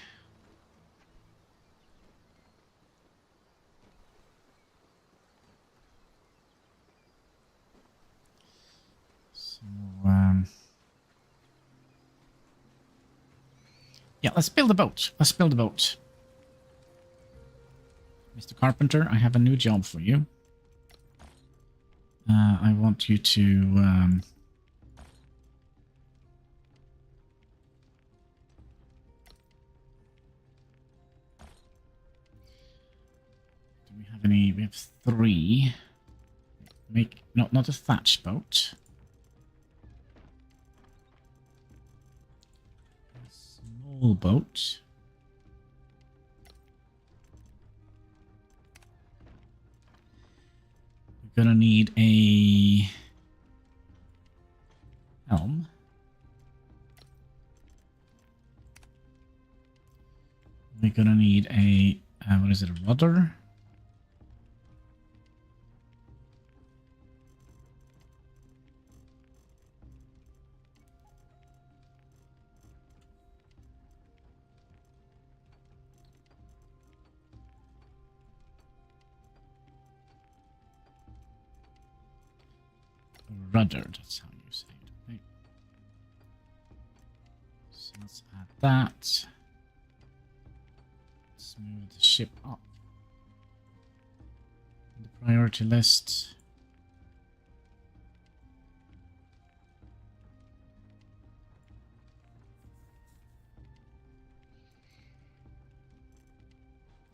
So, yeah, let's build a boat. Let's build a boat. Mr. Carpenter, I have a new job for you. I want you to... do we have any? We have 3. Make... Not a thatch boat. A small boat. Gonna need a helm. We're gonna need a what is it? A rudder. Rudder, that's how you say it. Okay. So let's add that. Let's move the ship up in the priority list.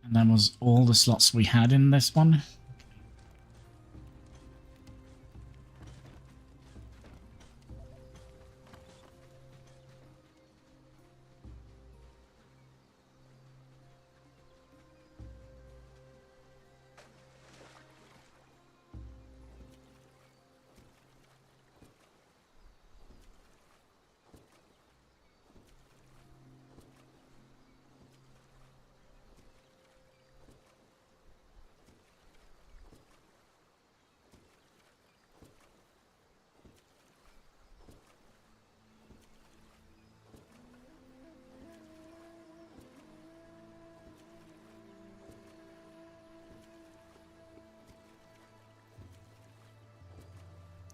And that was all the slots we had in this one.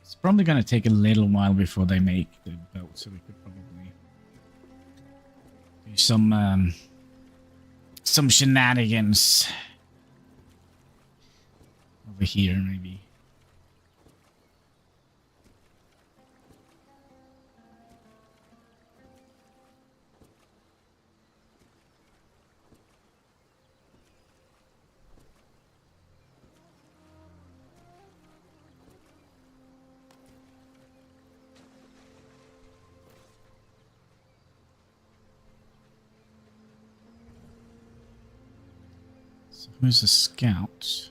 It's probably going to take a little while before they make the boat, so we could probably do some shenanigans over here, maybe. So who's the scout?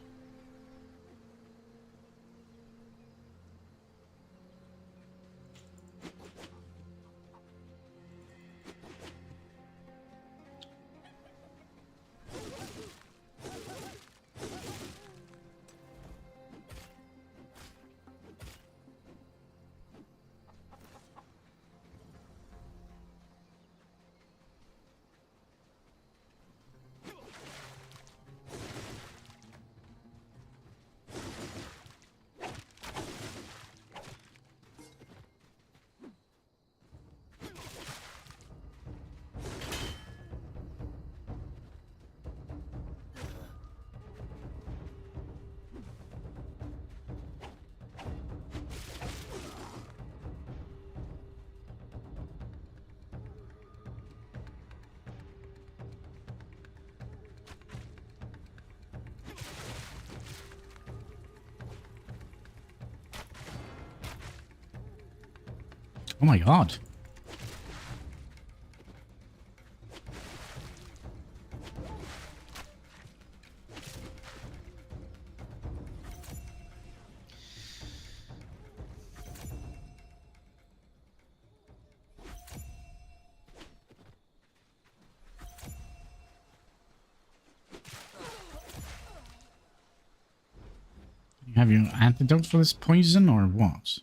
Oh my god. You have your antidote for this poison or what?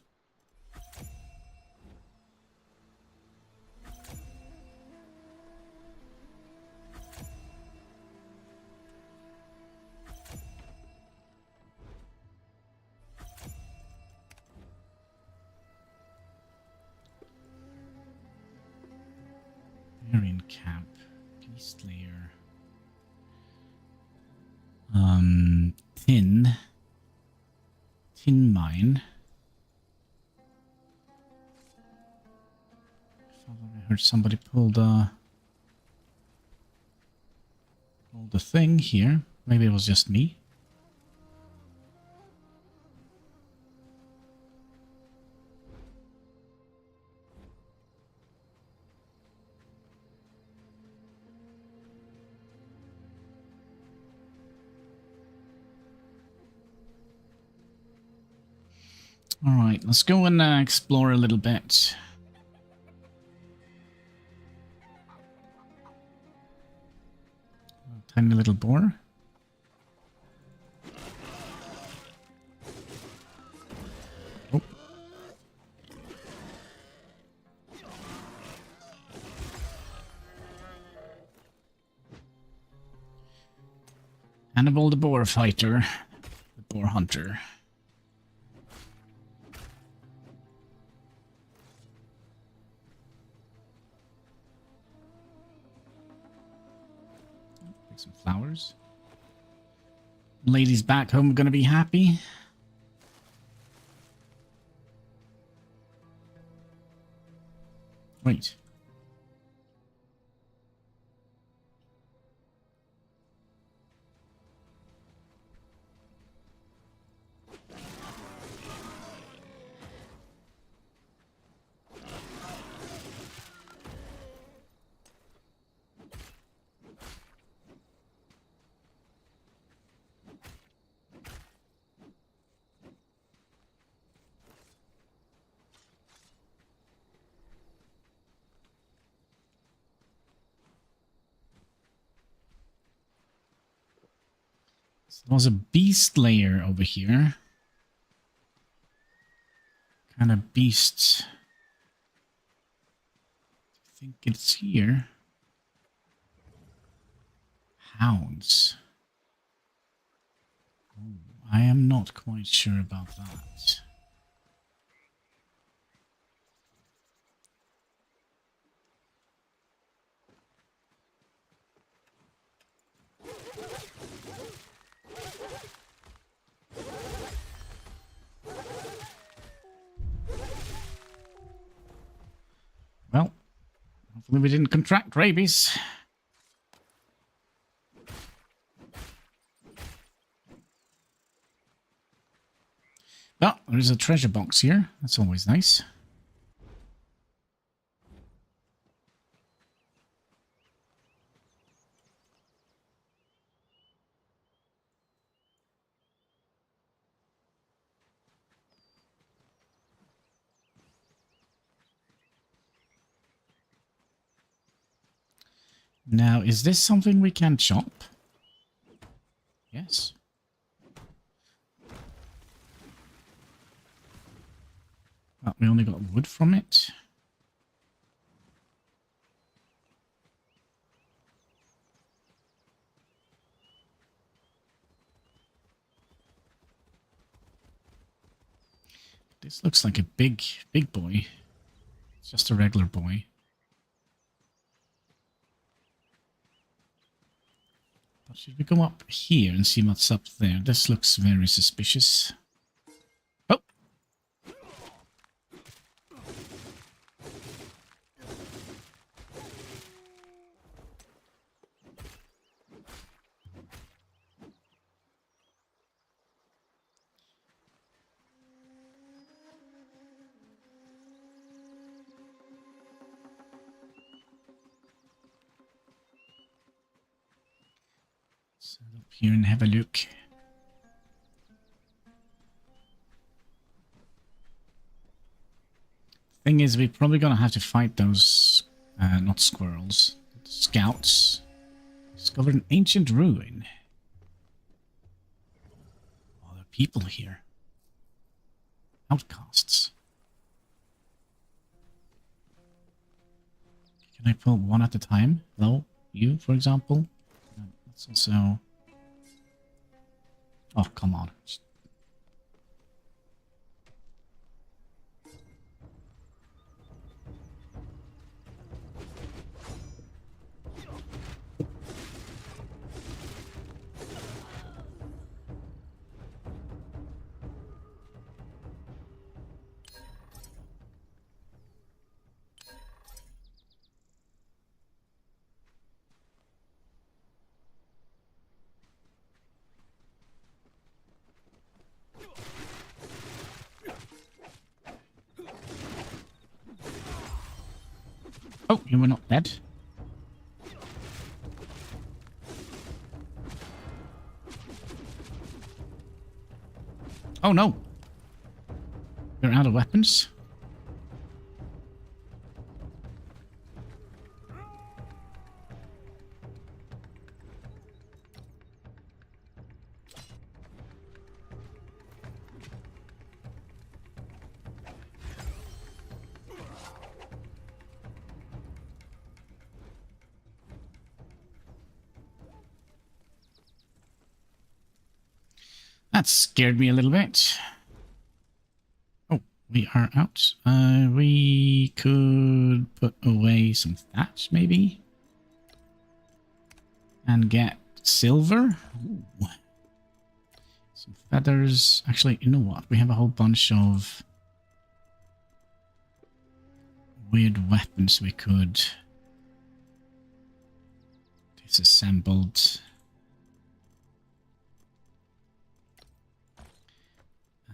Aryan camp. Beast layer. Tin. Tin mine. I heard somebody pull the thing here. Maybe it was just me. All right, let's go and explore a little bit. Tiny little boar. Oh. Hannibal the boar fighter. The boar hunter. Some flowers. Ladies back home are going to be happy. Wait. So there was a beast layer over here. Kind of beast. I think it's here. Hounds. Oh, I am not quite sure about that. Well, hopefully we didn't contract rabies. Oh, there's a treasure box here. That's always nice. Now, is this something we can chop? Yes. Oh, we only got wood from it. This looks like a big boy. It's just a regular boy. But should we go up here and see what's up there? This looks very suspicious. Oh! Set up here and have a look. Thing is, we're probably gonna have to fight those, not squirrels, scouts. Discovered an ancient ruin. Oh, there are people here. Outcasts. Can I pull one at a time? Hello? You, for example? Let's also... Oh, come on. Oh, you were not dead. Oh no! You're out of weapons? That scared me a little bit. Oh, we are out. We could put away some thatch, maybe? And get silver? Ooh. Some feathers. Actually, you know what? We have a whole bunch of weird weapons we could disassembled.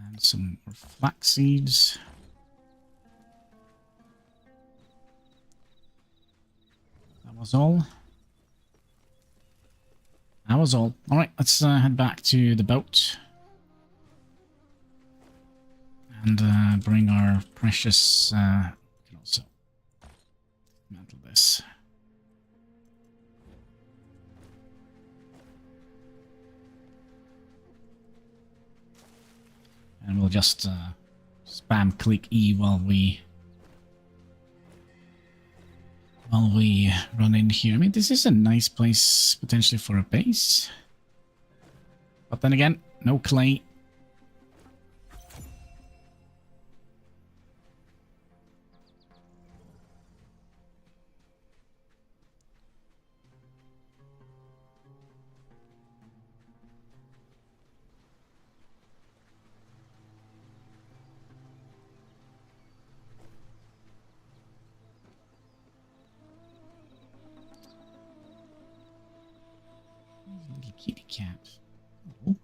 And some more flax seeds. That was all. That was all. Alright, let's head back to the boat. And bring our precious... also mantle this. And we'll just spam click E while we run in here. I mean, this is a nice place potentially for a base. But then again, no clay. Little kitty cat. Oh.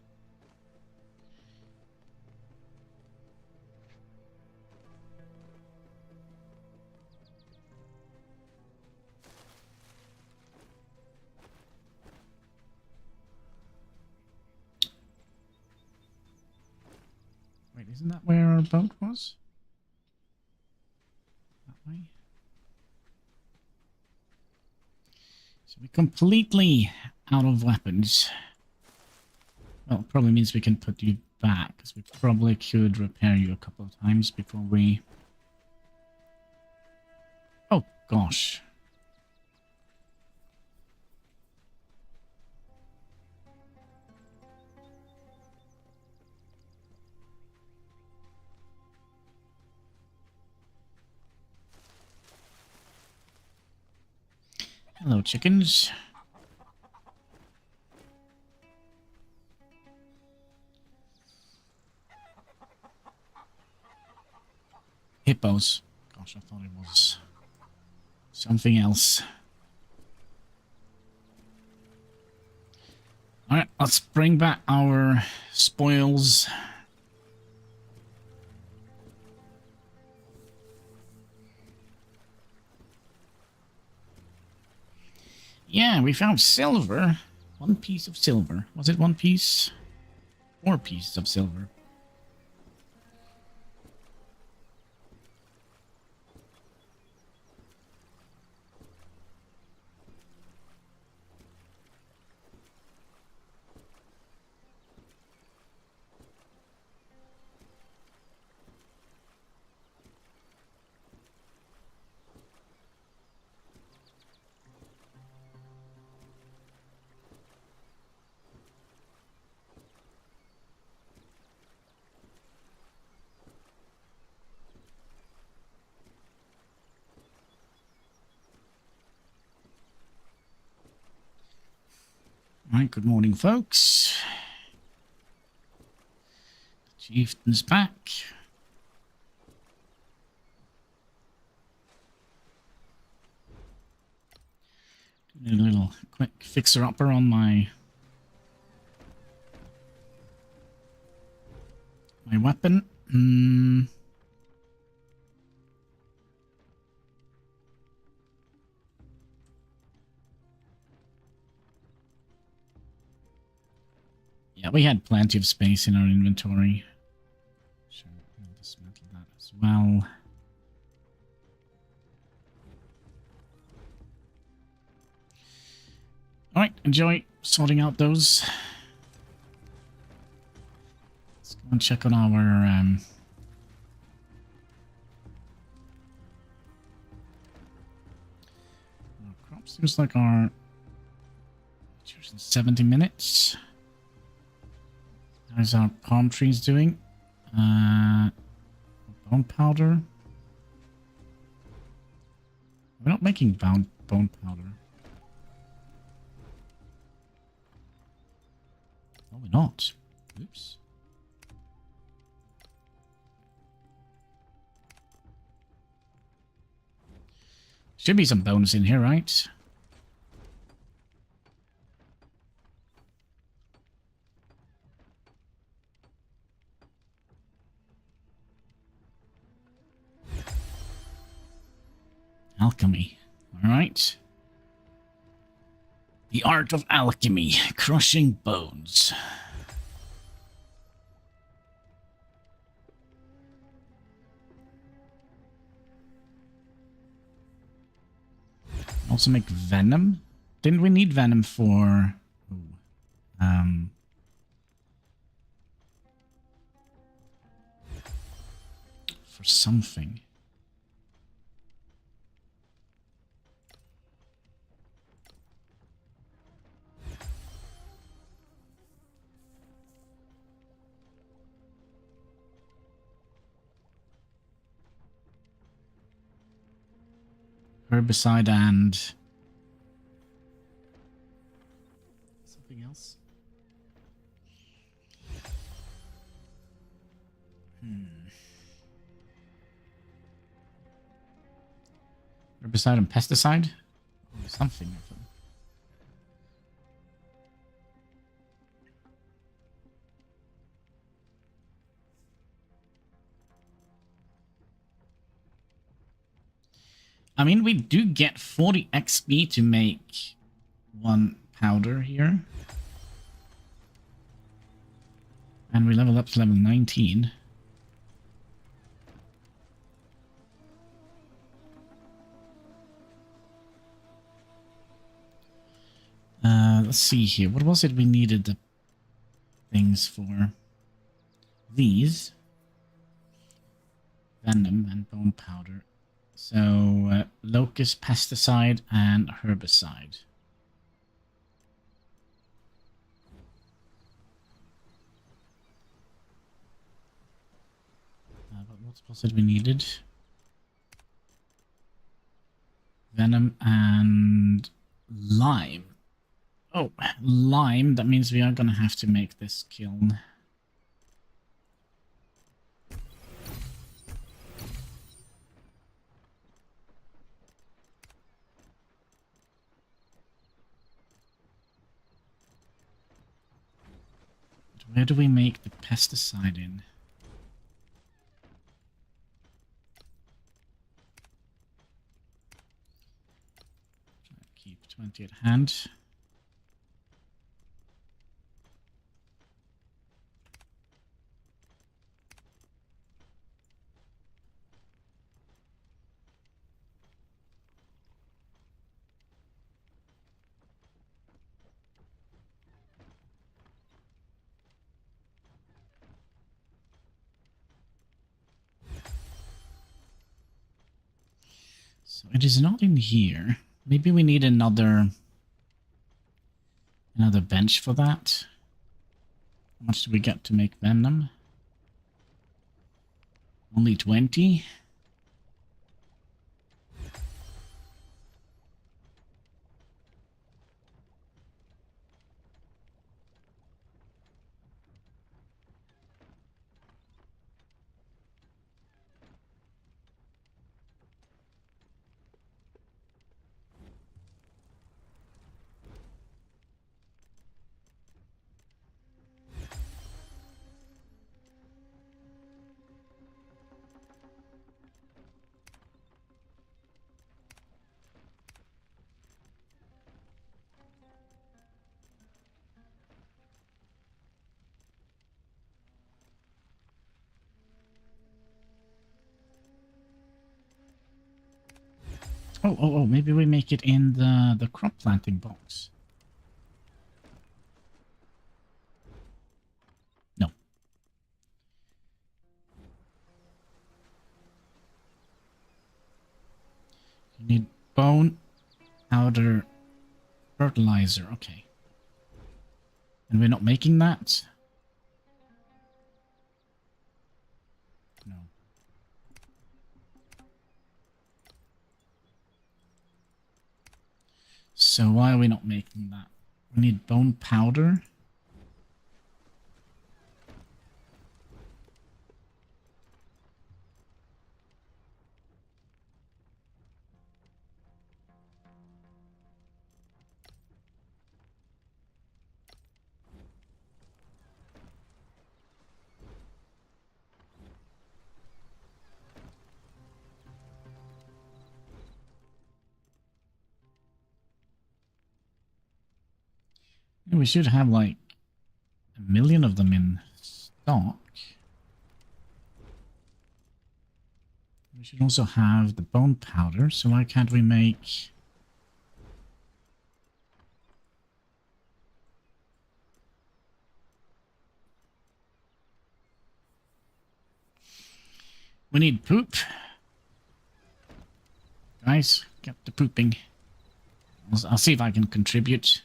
Wait, isn't that where our boat was? That way? So we're completely out of weapons. Well, it probably means we can put you back, because we probably could repair you a couple of times before we... Oh, gosh. Hello, chickens. Hippos. Gosh, I thought it was something else. Alright, let's bring back our spoils. Yeah, we found silver. 1 piece of silver. Was it 1 piece? 4 pieces of silver. Right, good morning, folks. The chieftain's back. Doing a little quick fixer-upper on my weapon. Yeah, we had plenty of space in our inventory. Sure, I'll dismantle that as well. Alright, enjoy sorting out those. Let's go and check on our crop. Seems like our 70 minutes. How's our palm trees doing? Bone powder. We're not making bone powder. No, we're not. Oops. Should be some bones in here, right? Alchemy. Alright. The art of alchemy. Crushing bones. Also make venom. Didn't we need venom for... for something. Herbicide and something else. Herbicide and pesticide? Or something of them. I mean, we do get 40 XP to make one powder here. And we level up to level 19. Let's see here. What was it we needed the things for? These. Venom and bone powder. So, locust, pesticide, and herbicide. But what was it we needed? Venom and lime. Oh, lime. That means we are going to have to make this kiln. Where do we make the pesticide in? Keep 20 at hand. So it is not in here. Maybe we need another bench for that. How much do we get to make venom? Only 20. Oh, maybe we make it in the crop planting box. No. You need bone, powder, fertilizer. Okay. And we're not making that? No. So why are we not making that? We need bone powder. We should have like 1,000,000 of them in stock. We should also have the bone powder, so why can't we make... We need poop. Guys, get the pooping. I'll see if I can contribute.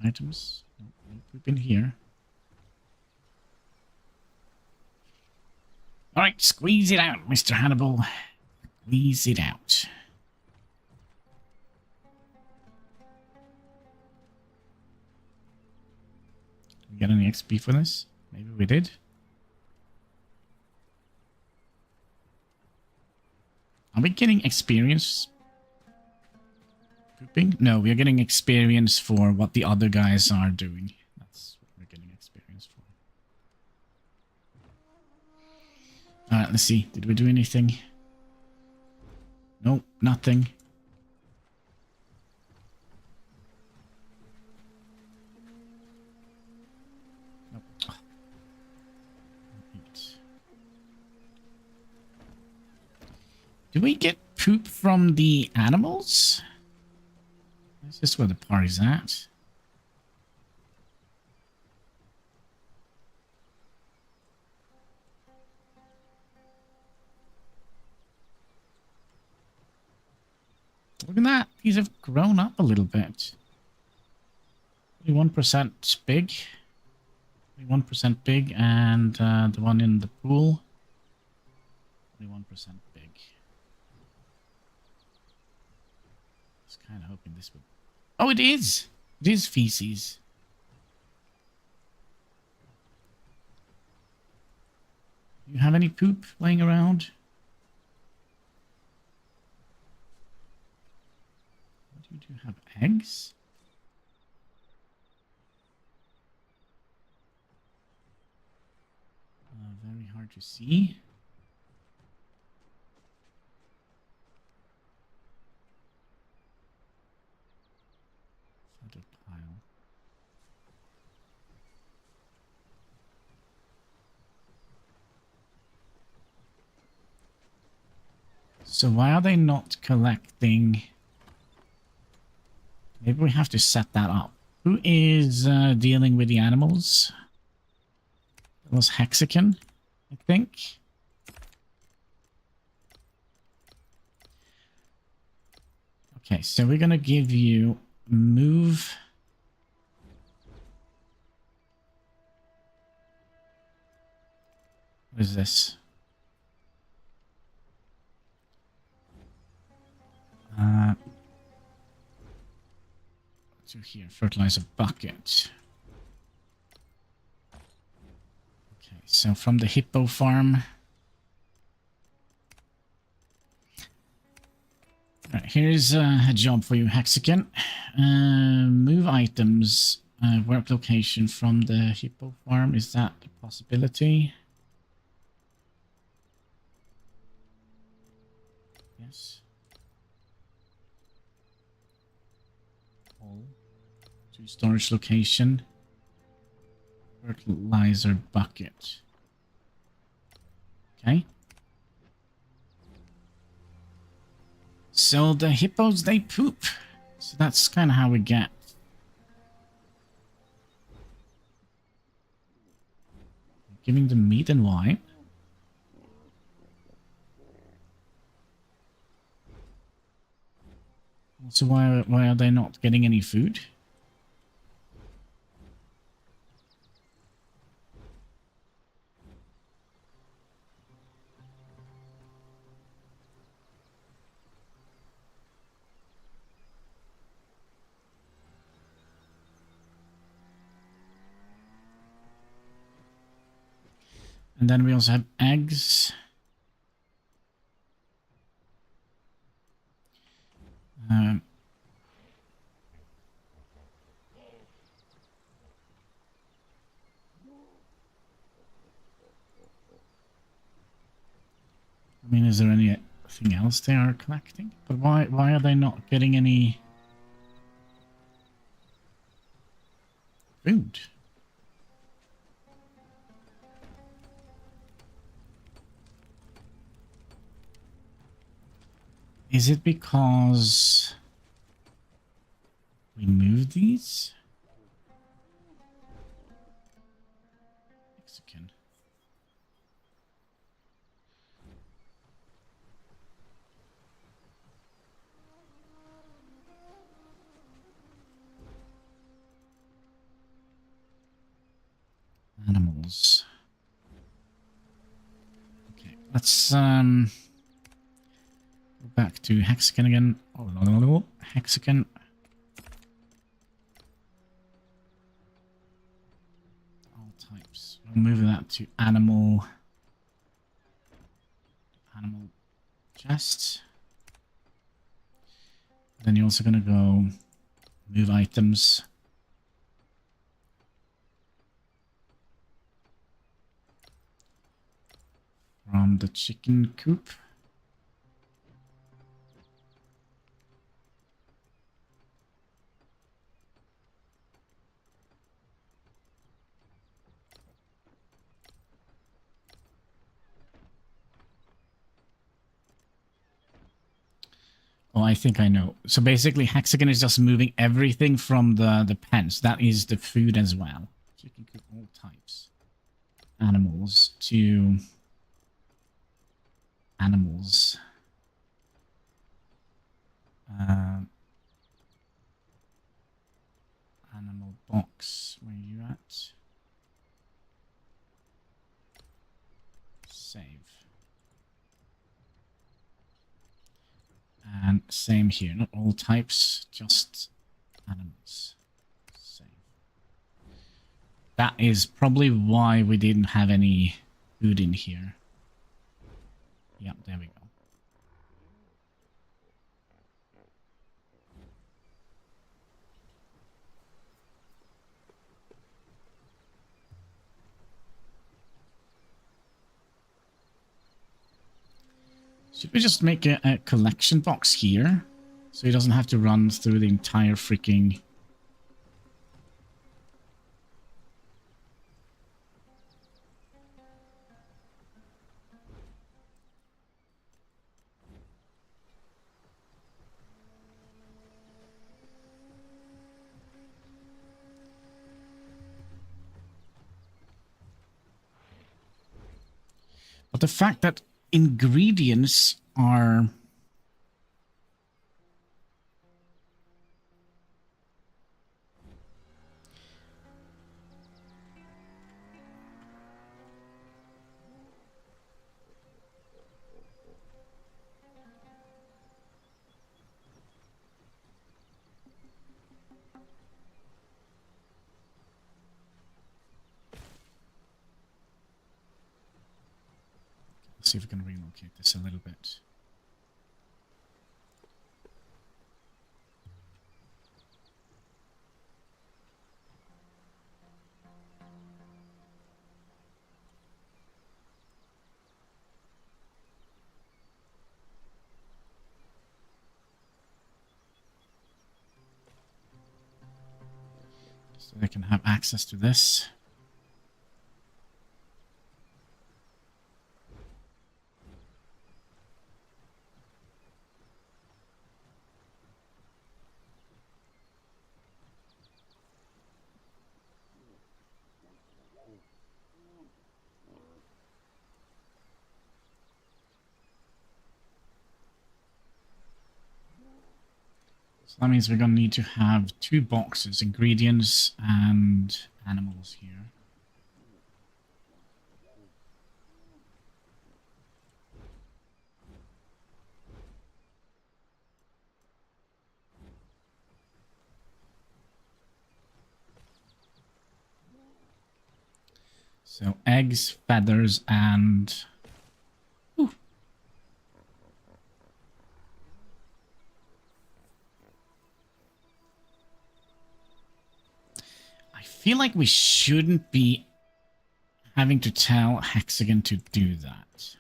Items. No poop in here. Alright, squeeze it out, Mr. Hannibal. Squeeze it out. Did we get any XP for this? Maybe we did. Are we getting experience? Pooping? No, we are getting experience for what the other guys are doing. That's what we're getting experience for. Alright, let's see. Did we do anything? Nope, nothing. Nope. Oh. Do we get poop from the animals? Is this where the party's at? Look at that. These have grown up a little bit. 1% big. 1% big, and the one in the pool. 1% big. I was kind of hoping this would... Oh, it is! It is feces. Do you have any poop laying around? What do you do? Have eggs? Very hard to see. Pile. So why are they not collecting? Maybe we have to set that up. Who is dealing with the animals? It was Hexagon, I think. Okay, so we're gonna give you move. What is this? To here, fertilizer bucket. Okay, so from the hippo farm. Right, here's a job for you, Hexagon. Move items, work location from the hippo farm. Is that a possibility? Yes. All to storage location. Fertilizer bucket. Okay. So the hippos, they poop. So that's kind of how we get. Giving them meat and wine. So why are they not getting any food? And then we also have eggs. I mean, is there anything else they are collecting? But why are they not getting any food? Is it because we moved these? Mexican. Animals. Okay, let's go back to hexagon again. Oh no, hexagon. All types. We'll move that to animal. Animal chest. Then you're also gonna go move items. From the chicken coop. Oh, I think I know. So basically, hexagon is just moving everything from the pens. That is the food as well. Chicken coop, all types. Animals to animals. Animal box. Where are you at? Save. And same here. Not all types, just animals. Save. That is probably why we didn't have any food in here. Yep, there we go. Should we just make a collection box here? So he doesn't have to run through the entire freaking... But the fact that ingredients are... Let's see if we can relocate this a little bit. So they can have access to this. So that means we're going to need to have 2 boxes, ingredients and animals here. So eggs, feathers, and... Ooh. I feel like we shouldn't be having to tell Hexagon to do that.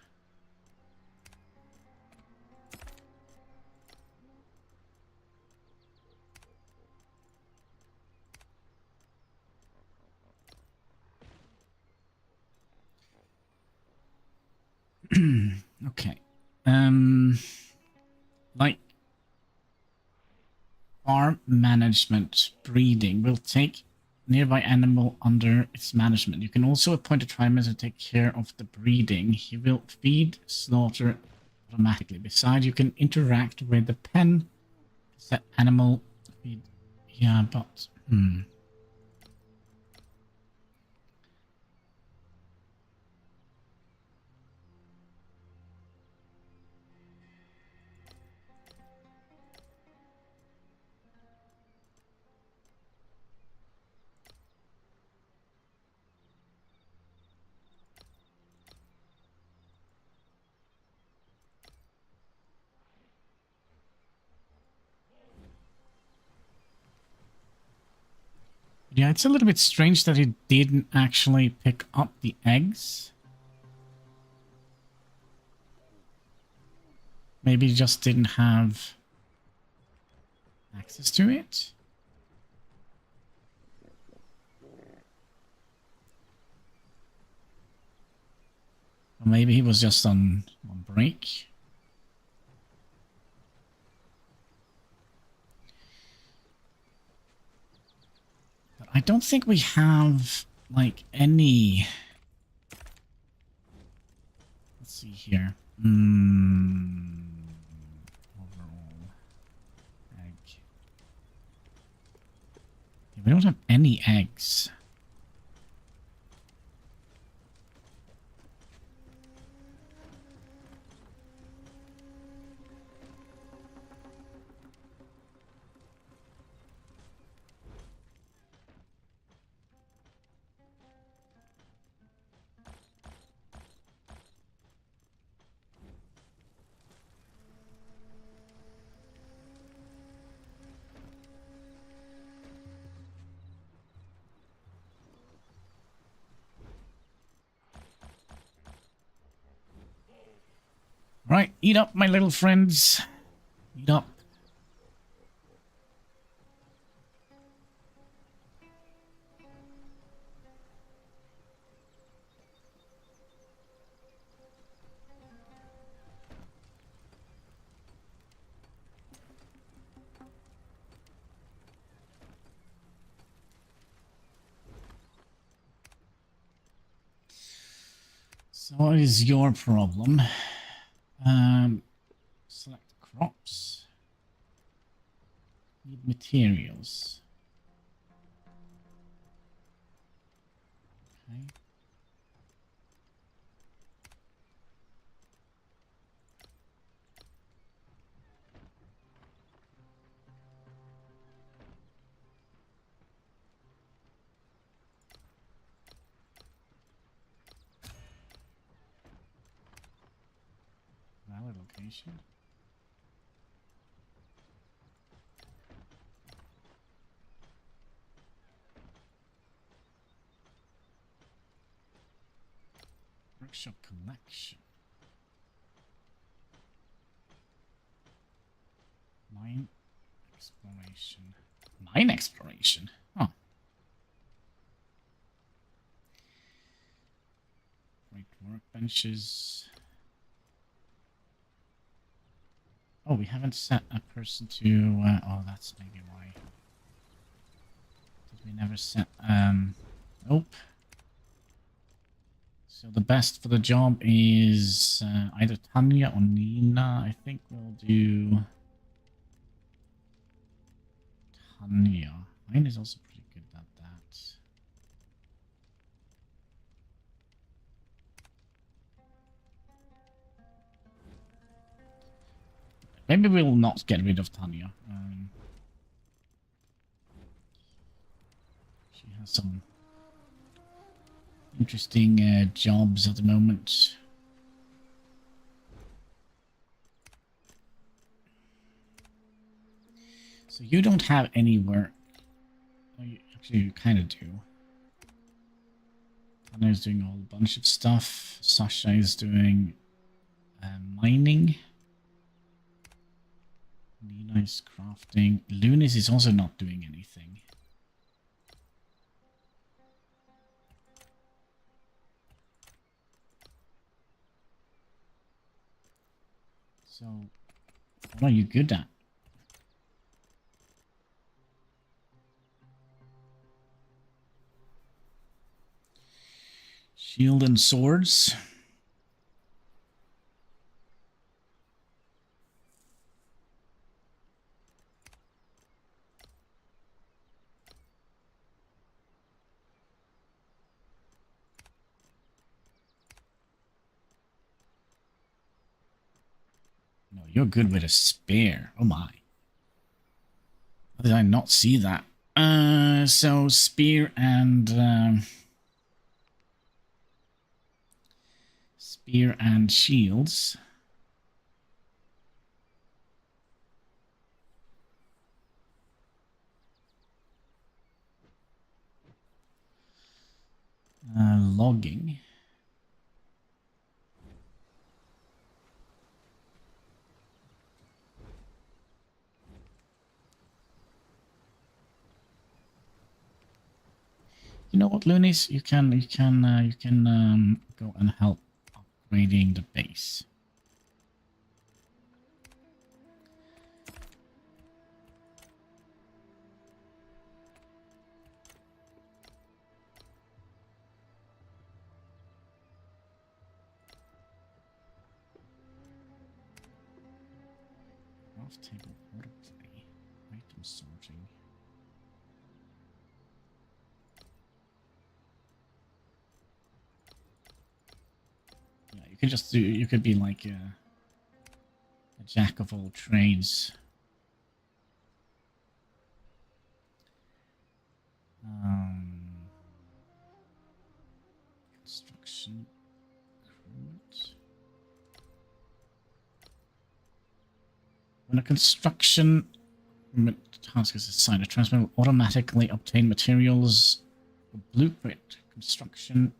Okay. Like farm management breeding will take nearby animal under its management. You can also appoint a trimer to take care of the breeding. He will feed, slaughter automatically. Besides, you can interact with the pen. Set animal feed. Yeah, but yeah, it's a little bit strange that he didn't actually pick up the eggs. Maybe he just didn't have access to it. Or maybe he was just on break. But I don't think we have, like, any... Let's see here. Overall. Egg. Yeah, we don't have any eggs. Right, eat up, my little friends. Eat up. So what is your problem? Select crops. Need materials. Okay. Valid location. Workshop collection. Mine exploration. Mine exploration? Oh. Great workbenches. Oh, we haven't set a person to... oh, that's maybe why. Did we never set... Nope. So the best for the job is either Tanya or Nina. I think we'll do... Tanya. Mine is also pretty good at that. Maybe we'll not get rid of Tanya. She has some interesting jobs at the moment. So you don't have any work. Well, actually, you kind of do. Tanya is doing a whole bunch of stuff. Sasha is doing mining. Nina is crafting. Lunis is also not doing anything. So, what are you good at? Shield and swords. No, you're good with a spear. Oh my. How did I not see that? So spear and shields. Logging. You know what, Lunis? You can go and help upgrading the base. Off table autoplay. Item sorting. Yeah, you could just do. You could be like a jack of all trades. Construction. Recruitment. When a construction task is assigned, a transmitter will automatically obtain materials for blueprint construction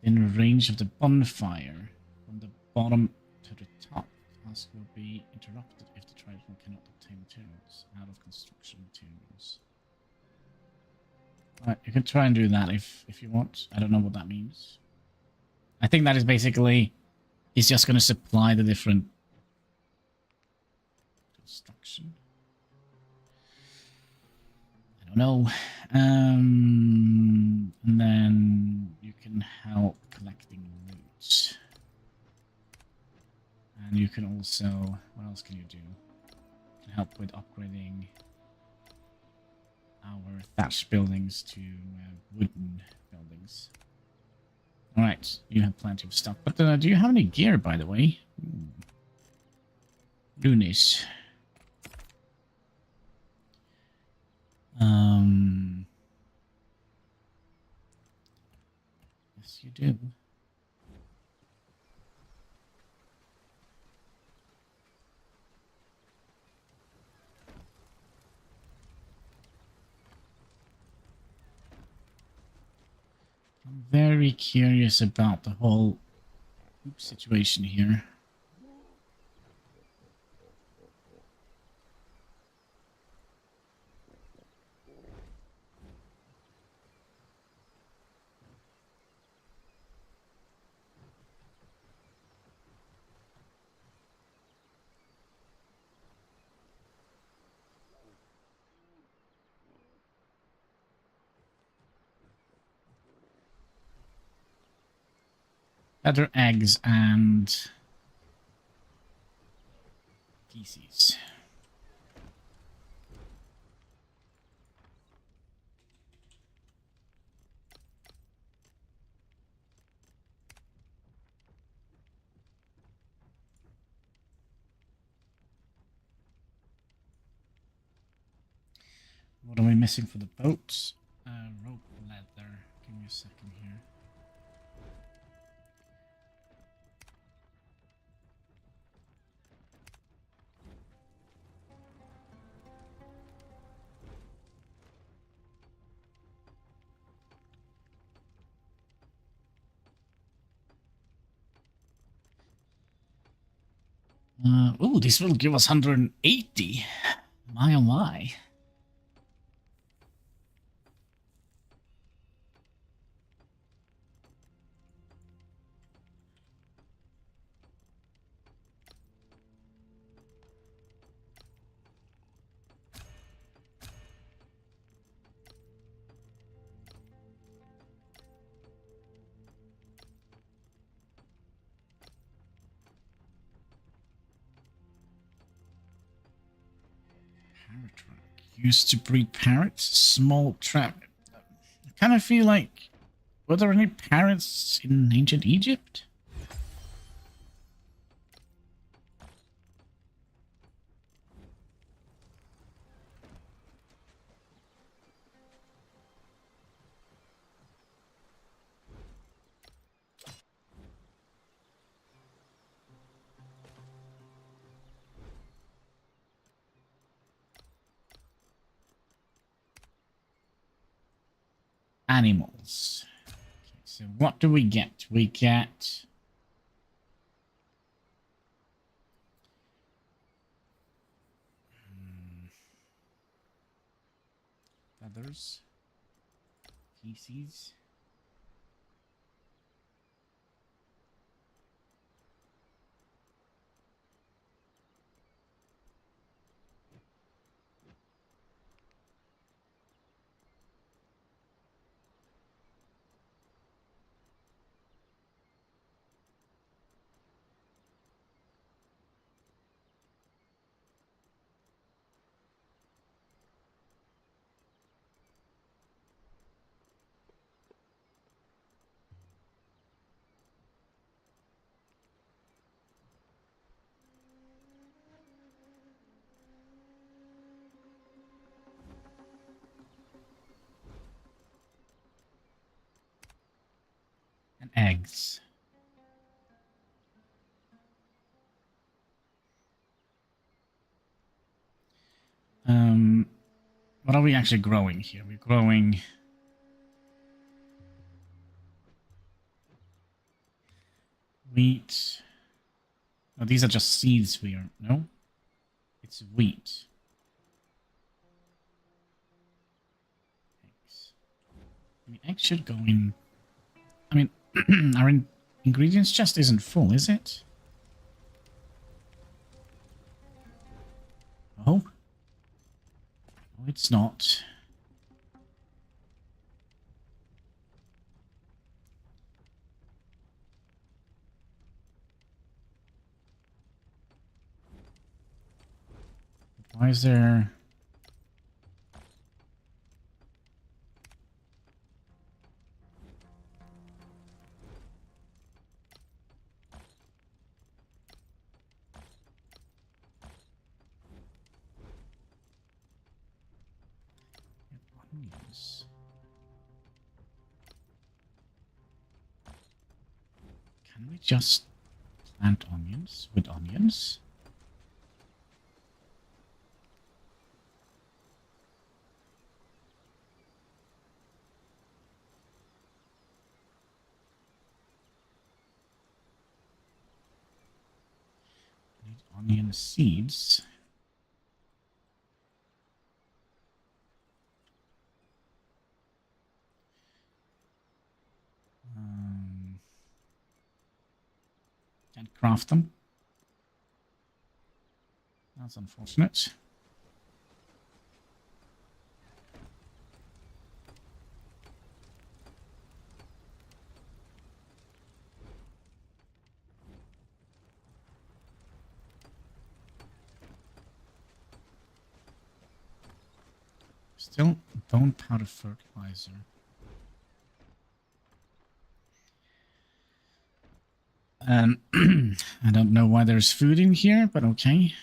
in range of the bonfire. From the bottom to the top, the task will be interrupted if the tribesman cannot obtain materials out of construction materials. Alright, you can try and do that if you want. I don't know what that means. I think that is basically, he's just going to supply the different construction. I don't know. And then you can help collecting loot. And you can also, what else can you do? You can help with upgrading our thatched buildings to wooden buildings. Alright, you have plenty of stuff. But do you have any gear, by the way? Lunis. Yes, you do. I'm very curious about the whole situation here. Better eggs and feces. What are we missing for the boat? Rope leather. Give me a second here. Oh, this will give us 180. My oh my. Parrot trap. Used to breed parrots. Small trap. I kind of feel like, were there any parrots in ancient Egypt? Animals. Okay, so what do we get? We get feathers, feces. And eggs. What are we actually growing here? We're growing wheat. Oh, these are just seeds we are... No? It's wheat. Eggs. I mean, eggs should go in... I mean, our ingredients chest isn't full, is it? Oh? No, it's not. Why is there... onions. Can we just plant onions with onions? I need onion seeds. Can't craft them. That's unfortunate. Still bone powder fertilizer. I don't know why there's food in here, but okay.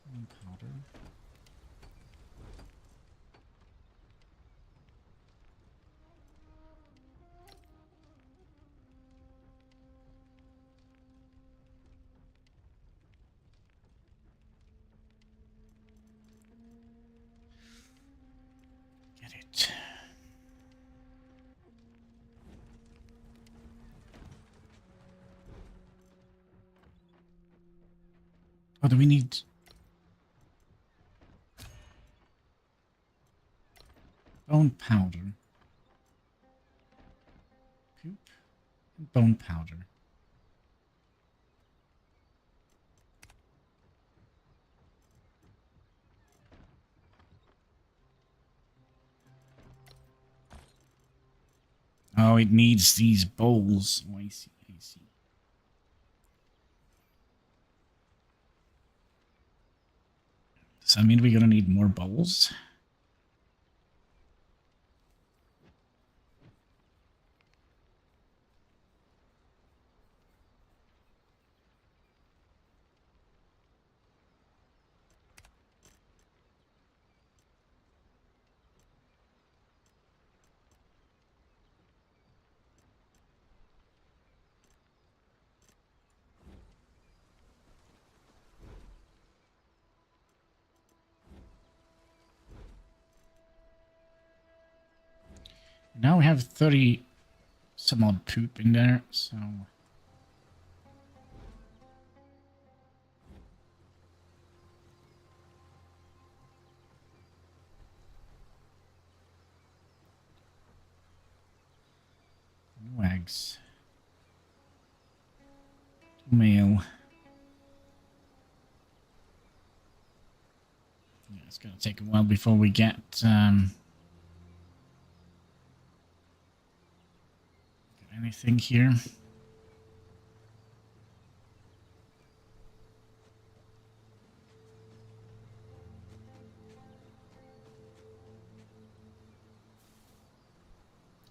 Powder. Get it. Oh, do we need... Bone powder. Poop. And bone powder. Oh, it needs these bowls. Oh, I see, I see. Does that mean we're gonna need more bowls? Now we have 30 some odd poop in there, so... No eggs. Mail. Yeah, it's gonna take a while before we get anything here.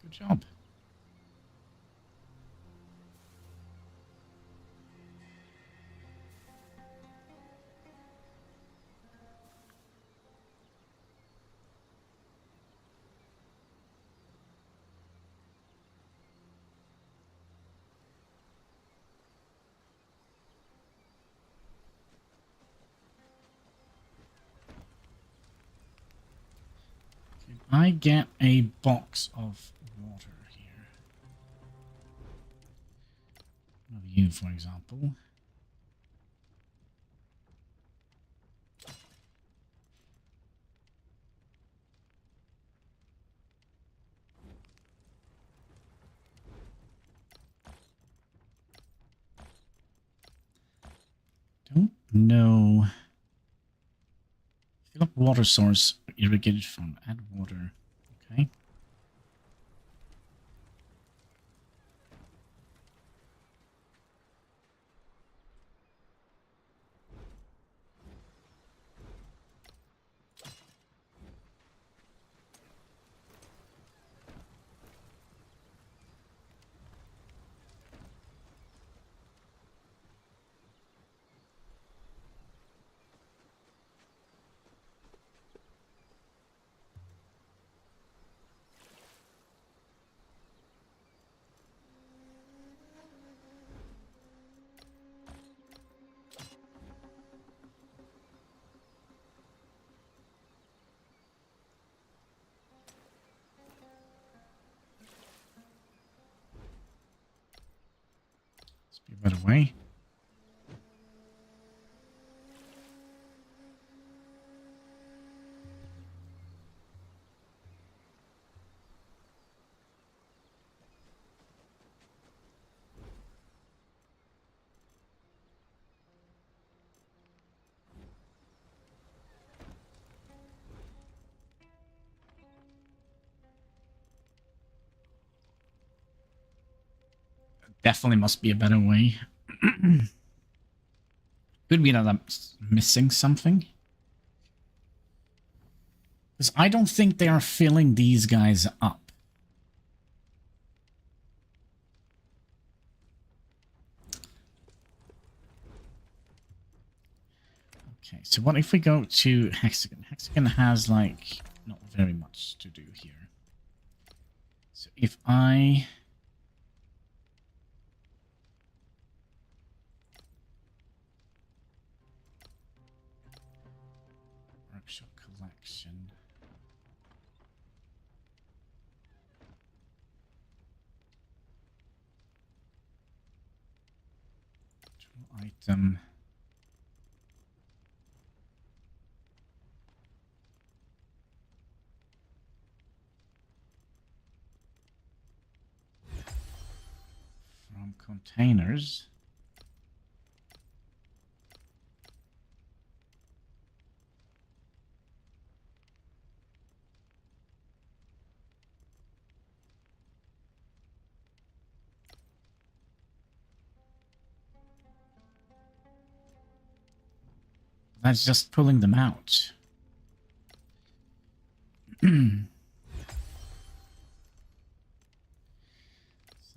Good job. I get a box of water here. Of you, for example. Don't know. Fill up water source, irrigated from add water. Okay. Be a better way. Definitely must be a better way. Could be that I'm missing something. Because I don't think they are filling these guys up. Okay, so what if we go to Hexagon? Hexagon has, like, not very much to do here. So if I... Workshop collection. Item. From containers. That's just pulling them out. So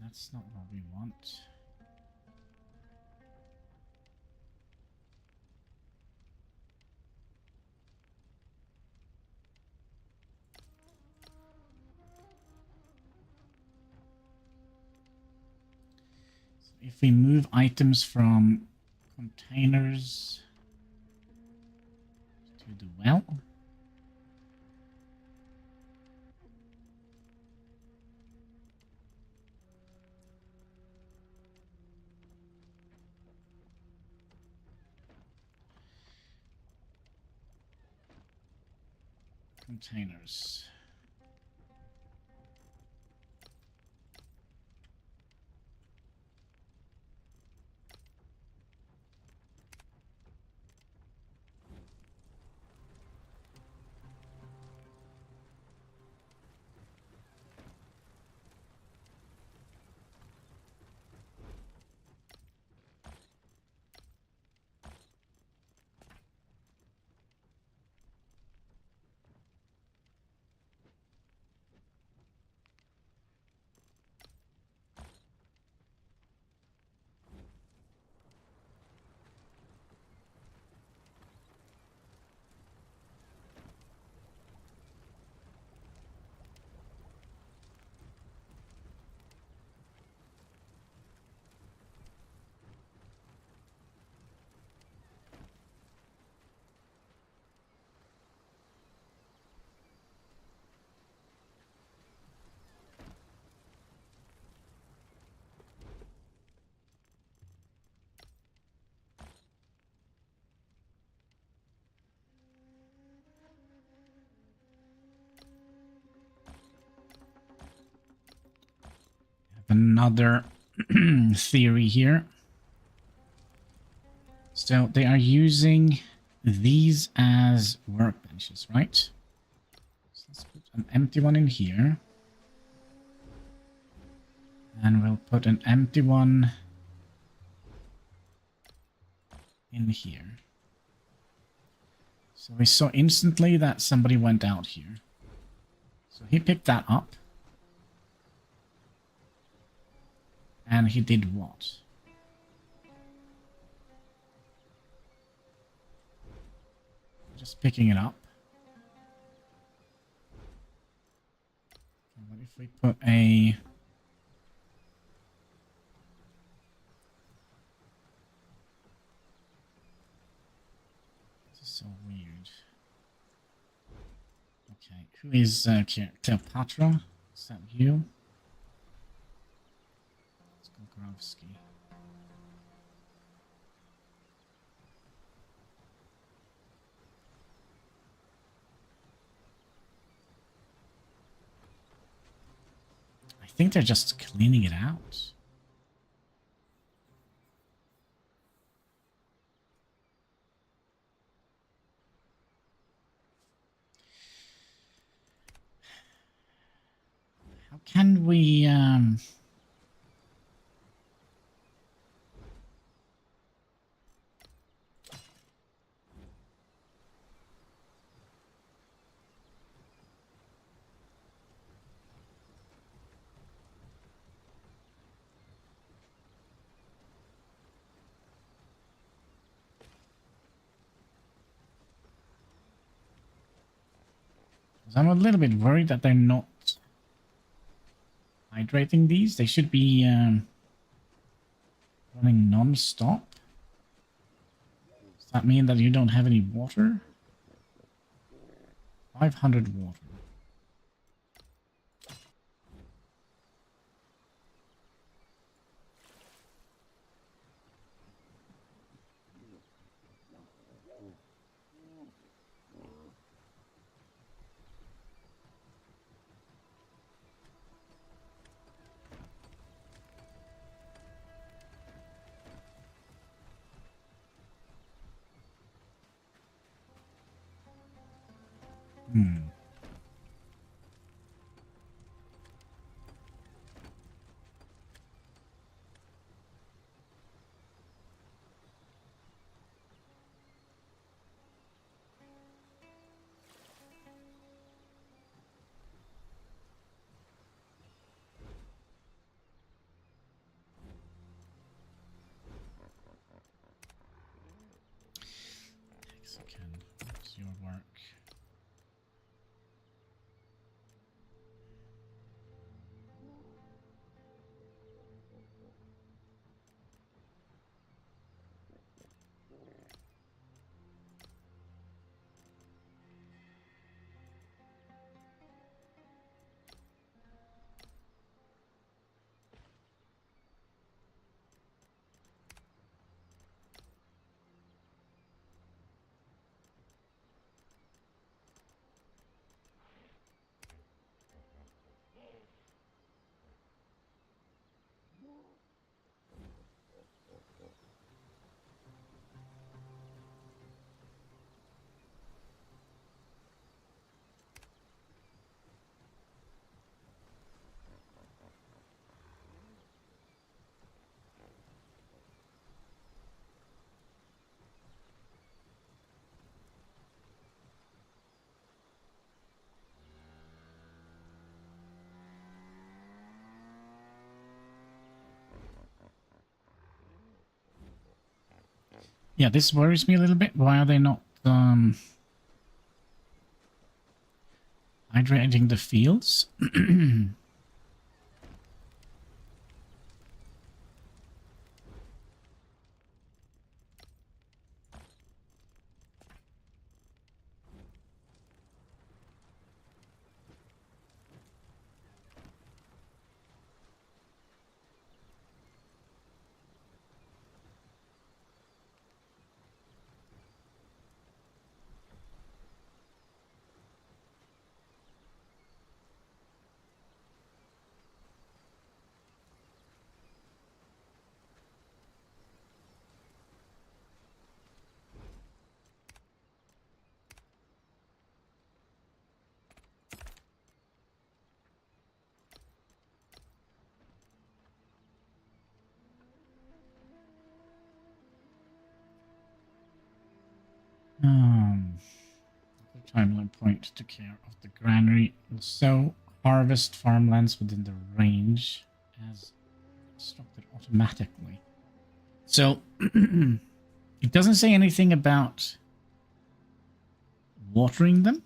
that's not what we want. So if we move items from containers to the well. Containers. Another theory here. So they are using these as workbenches, right? So let's put an empty one in here. And we'll put an empty one in here. So we saw instantly that somebody went out here. So he picked that up. And he did what? Just picking it up. What if we put a... This is so weird. Okay, who is Cleopatra? Is that you? Let's go Grovsky. I think they're just cleaning it out. How can we, I'm a little bit worried that they're not hydrating these. They should be running non-stop. Does that mean that you don't have any water? 500 water. Mexican, what's your work? Yeah, this worries me a little bit. Why are they not hydrating the fields? Timeline point to care of the granary. Also, harvest farmlands within the range as constructed automatically. So, it doesn't say anything about watering them.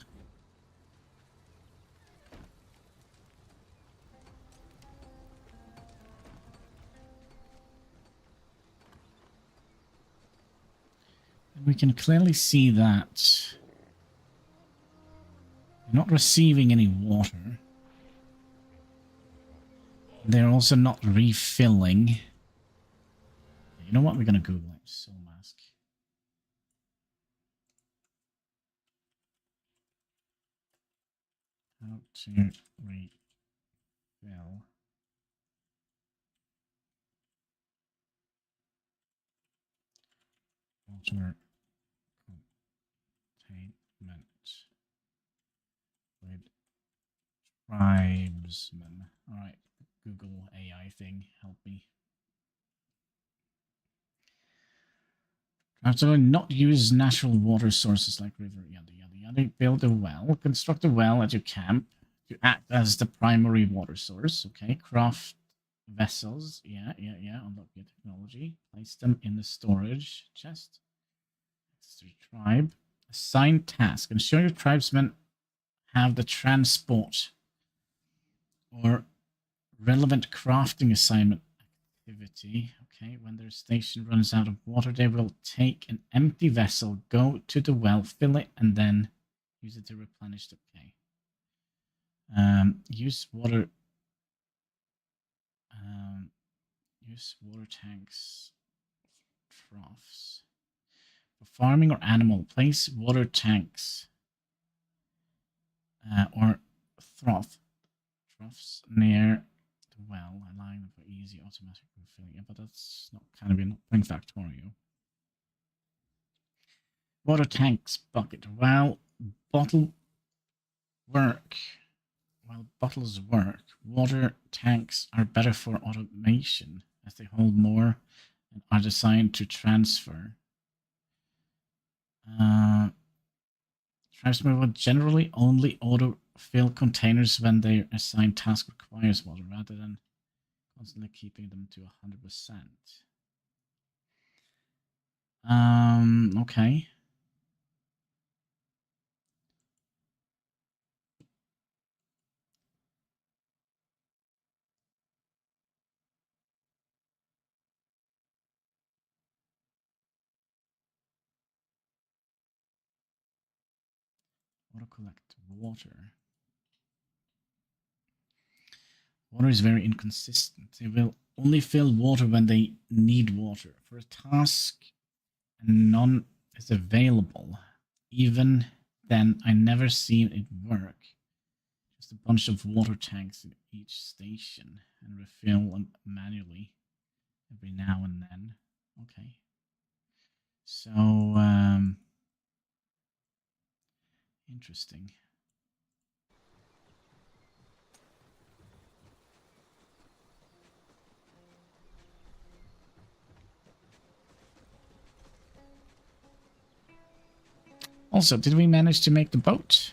And we can clearly see that they're not receiving any water. They're also not refilling. You know what? We're going to Google it. Soulmask. How to refill water containment with tribesmen. Alright, Google AI thing, help me. Absolutely not use natural water sources like river, yada yada yada. Build a well, construct a well at your camp to act as the primary water source. Okay, craft vessels. Yeah. Unlock your technology. Place them in the storage chest. Tribe. Assign task. Ensure your tribesmen have the transport or relevant crafting assignment activity. Okay, when their station runs out of water, they will take an empty vessel, go to the well, fill it, and then use it to replenish the. Okay. Use water. Use water tanks, troughs. For farming or animal, place water tanks or troughs near the well, allowing them for easy automatic refilling. Yeah, but that's not kind of a thing factor, are you? Water tanks bucket. While bottles work, water tanks are better for automation as they hold more and are designed to transfer. Transfer will generally only autofill containers when their assigned task requires water, rather than constantly keeping them to 100%. Okay. Auto collect water. Water is very inconsistent. They will only fill water when they need water. For a task and none is available, even then I never seen it work. Just a bunch of water tanks in each station and refill them manually every now and then. Okay. So, interesting. Also, did we manage to make the boat?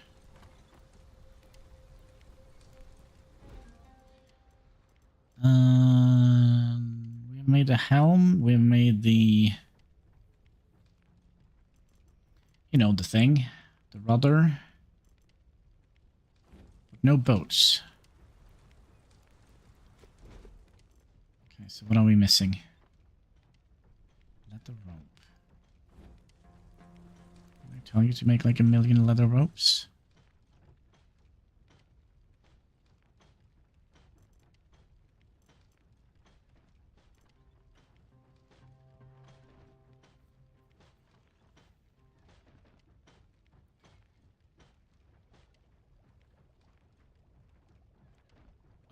We made a helm. We made the, you know, the thing, the rudder. But no boats. Okay, so what are we missing? Leather rope. Did I tell you to make like 1,000,000 leather ropes?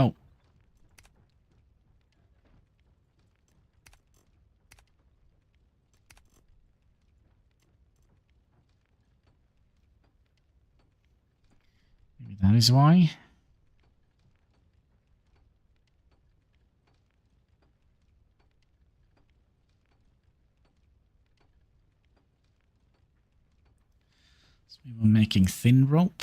Oh. Maybe that is why. So we were making thin rope.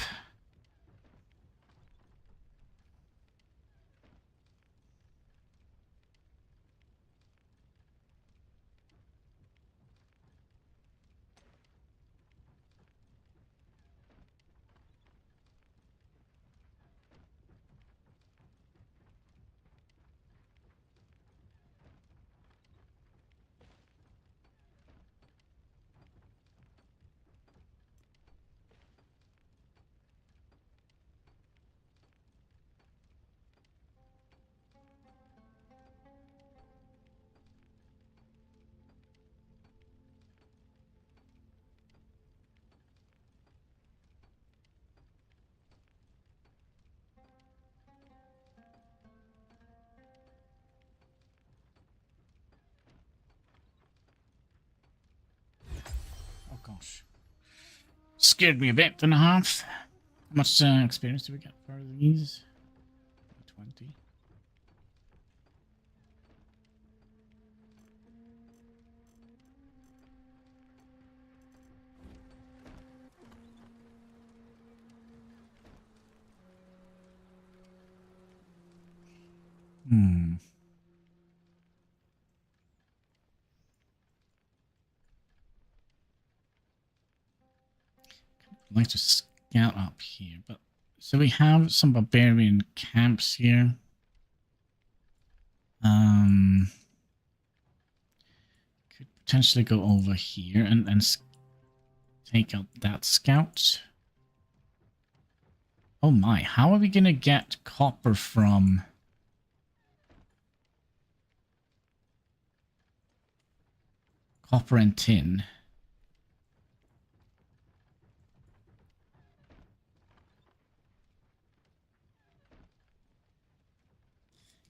Oh gosh. Scared me a bit and a half. How much experience do we get for these? 20. I'd like to scout up here, but So we have some barbarian camps here. Could potentially go over here and take out that scout. Oh my, how are we gonna get copper from... Copper and tin?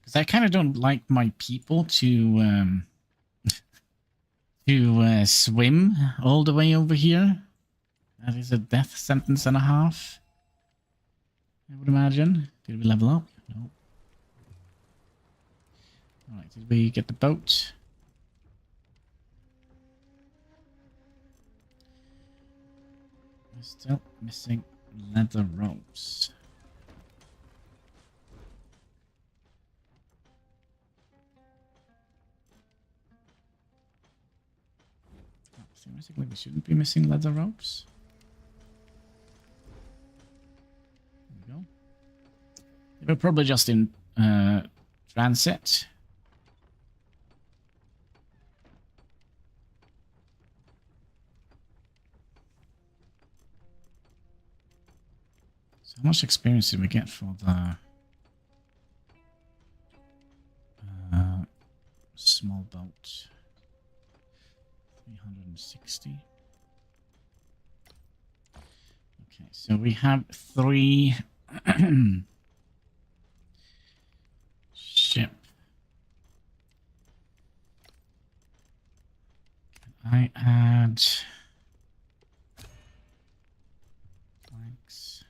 Because I kind of don't like my people to swim all the way over here. That is a death sentence and a half, I would imagine. Did we level up? No. Alright, did we get the boat? We're still missing leather ropes. Theoretically, we shouldn't be missing leather ropes. There we go. They were probably just in transit. So how much experience did we get for the small boat? 360. Okay, so we have 3 ship. Can I add planks?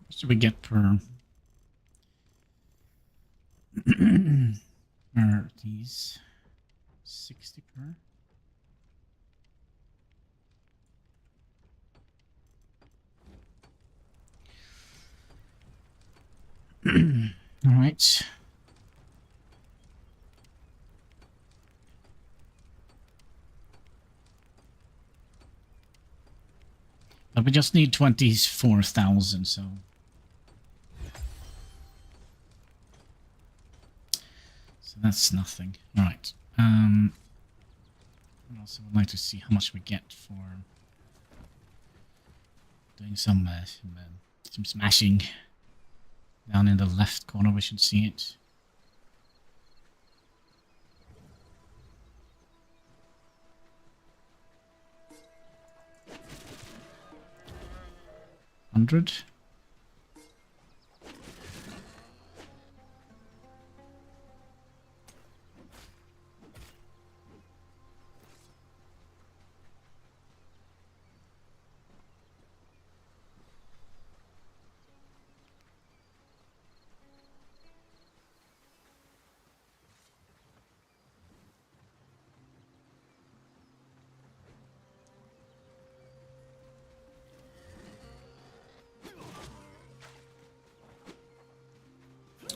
What should we get per these? 60 per. All right. But we just need 24,000, so... So that's nothing. All right. I also would like to see how much we get for doing some smashing. Down in the left corner, we should see it. $100.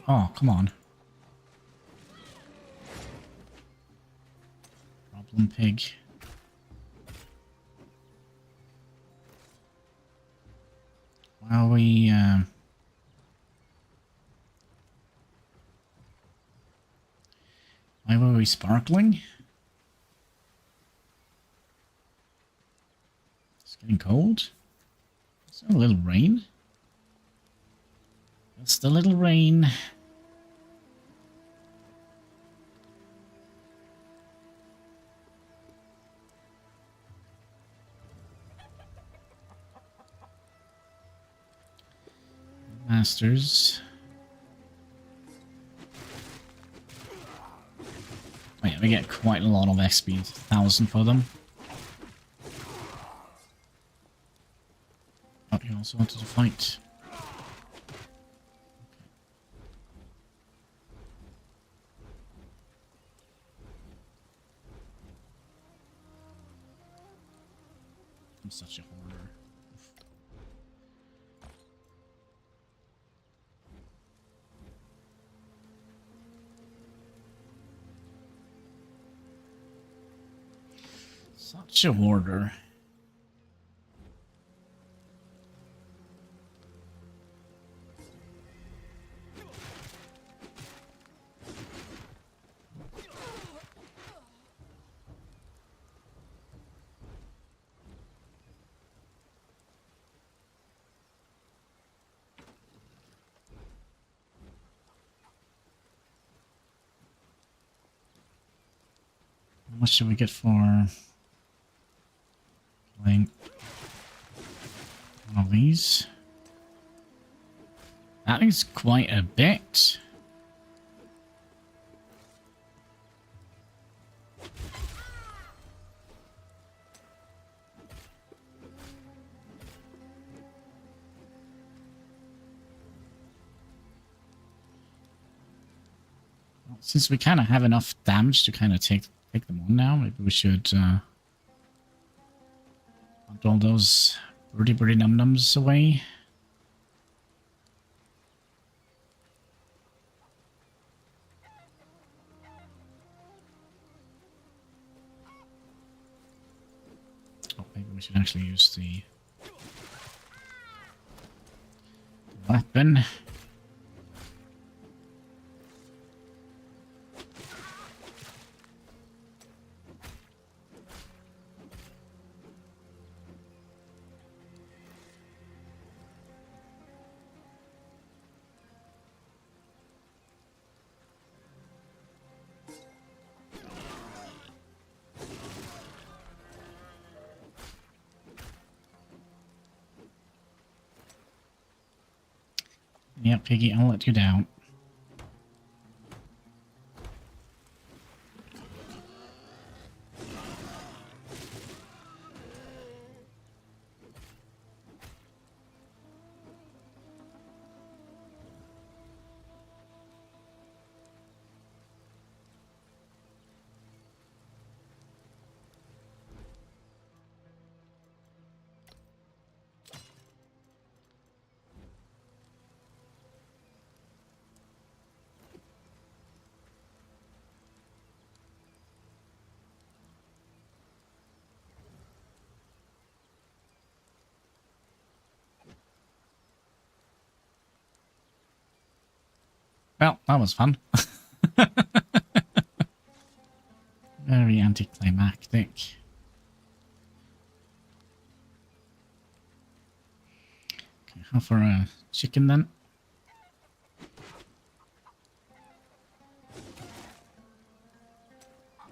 Oh, come on. Problem pig. Why were we sparkling? It's getting cold. Is there a little rain? It's the little rain. Masters. Oh yeah, We get quite a lot of XP, 1,000 for them. Oh, you also wanted to fight. I'm such a hoarder. Such a hoarder. How much should we get for playing one of these? That is quite a bit. Well, since we kind of have enough damage to kind of take them on now, maybe we should hunt all those birdie num-nums away. Oh, maybe we should actually use the weapon. Yeah, Piggy, I'll let you down. Well, that was fun. Very anticlimactic. Okay, how for a chicken then?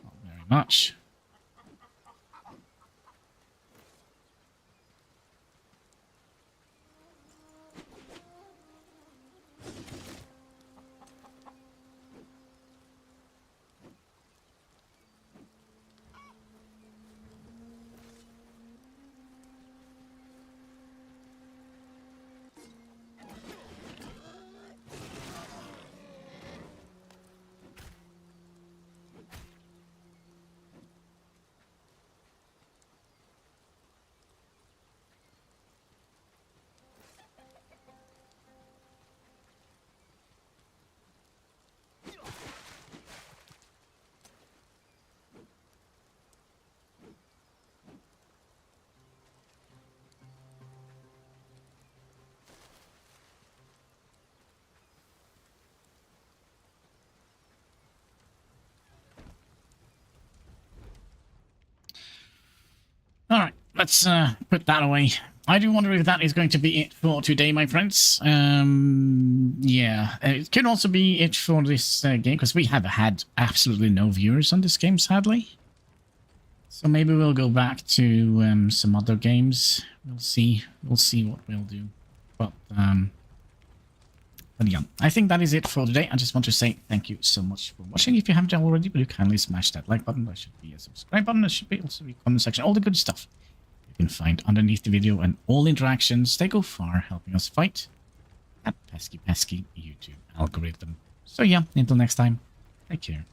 Not very much. Alright, let's put that away. I do wonder if that is going to be it for today, my friends. Yeah, it could also be it for this game, because we have had absolutely no viewers on this game, sadly. So maybe we'll go back to some other games. We'll see what we'll do. But But yeah, I think that is it for today. I just want to say thank you so much for watching. If you haven't already, will you kindly smash that like button? There should be a subscribe button. There should be also a comment section. All the good stuff you can find underneath the video, and all interactions, they go far helping us fight that pesky YouTube algorithm. So yeah, until next time, take care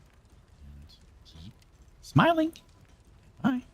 and keep smiling. Bye.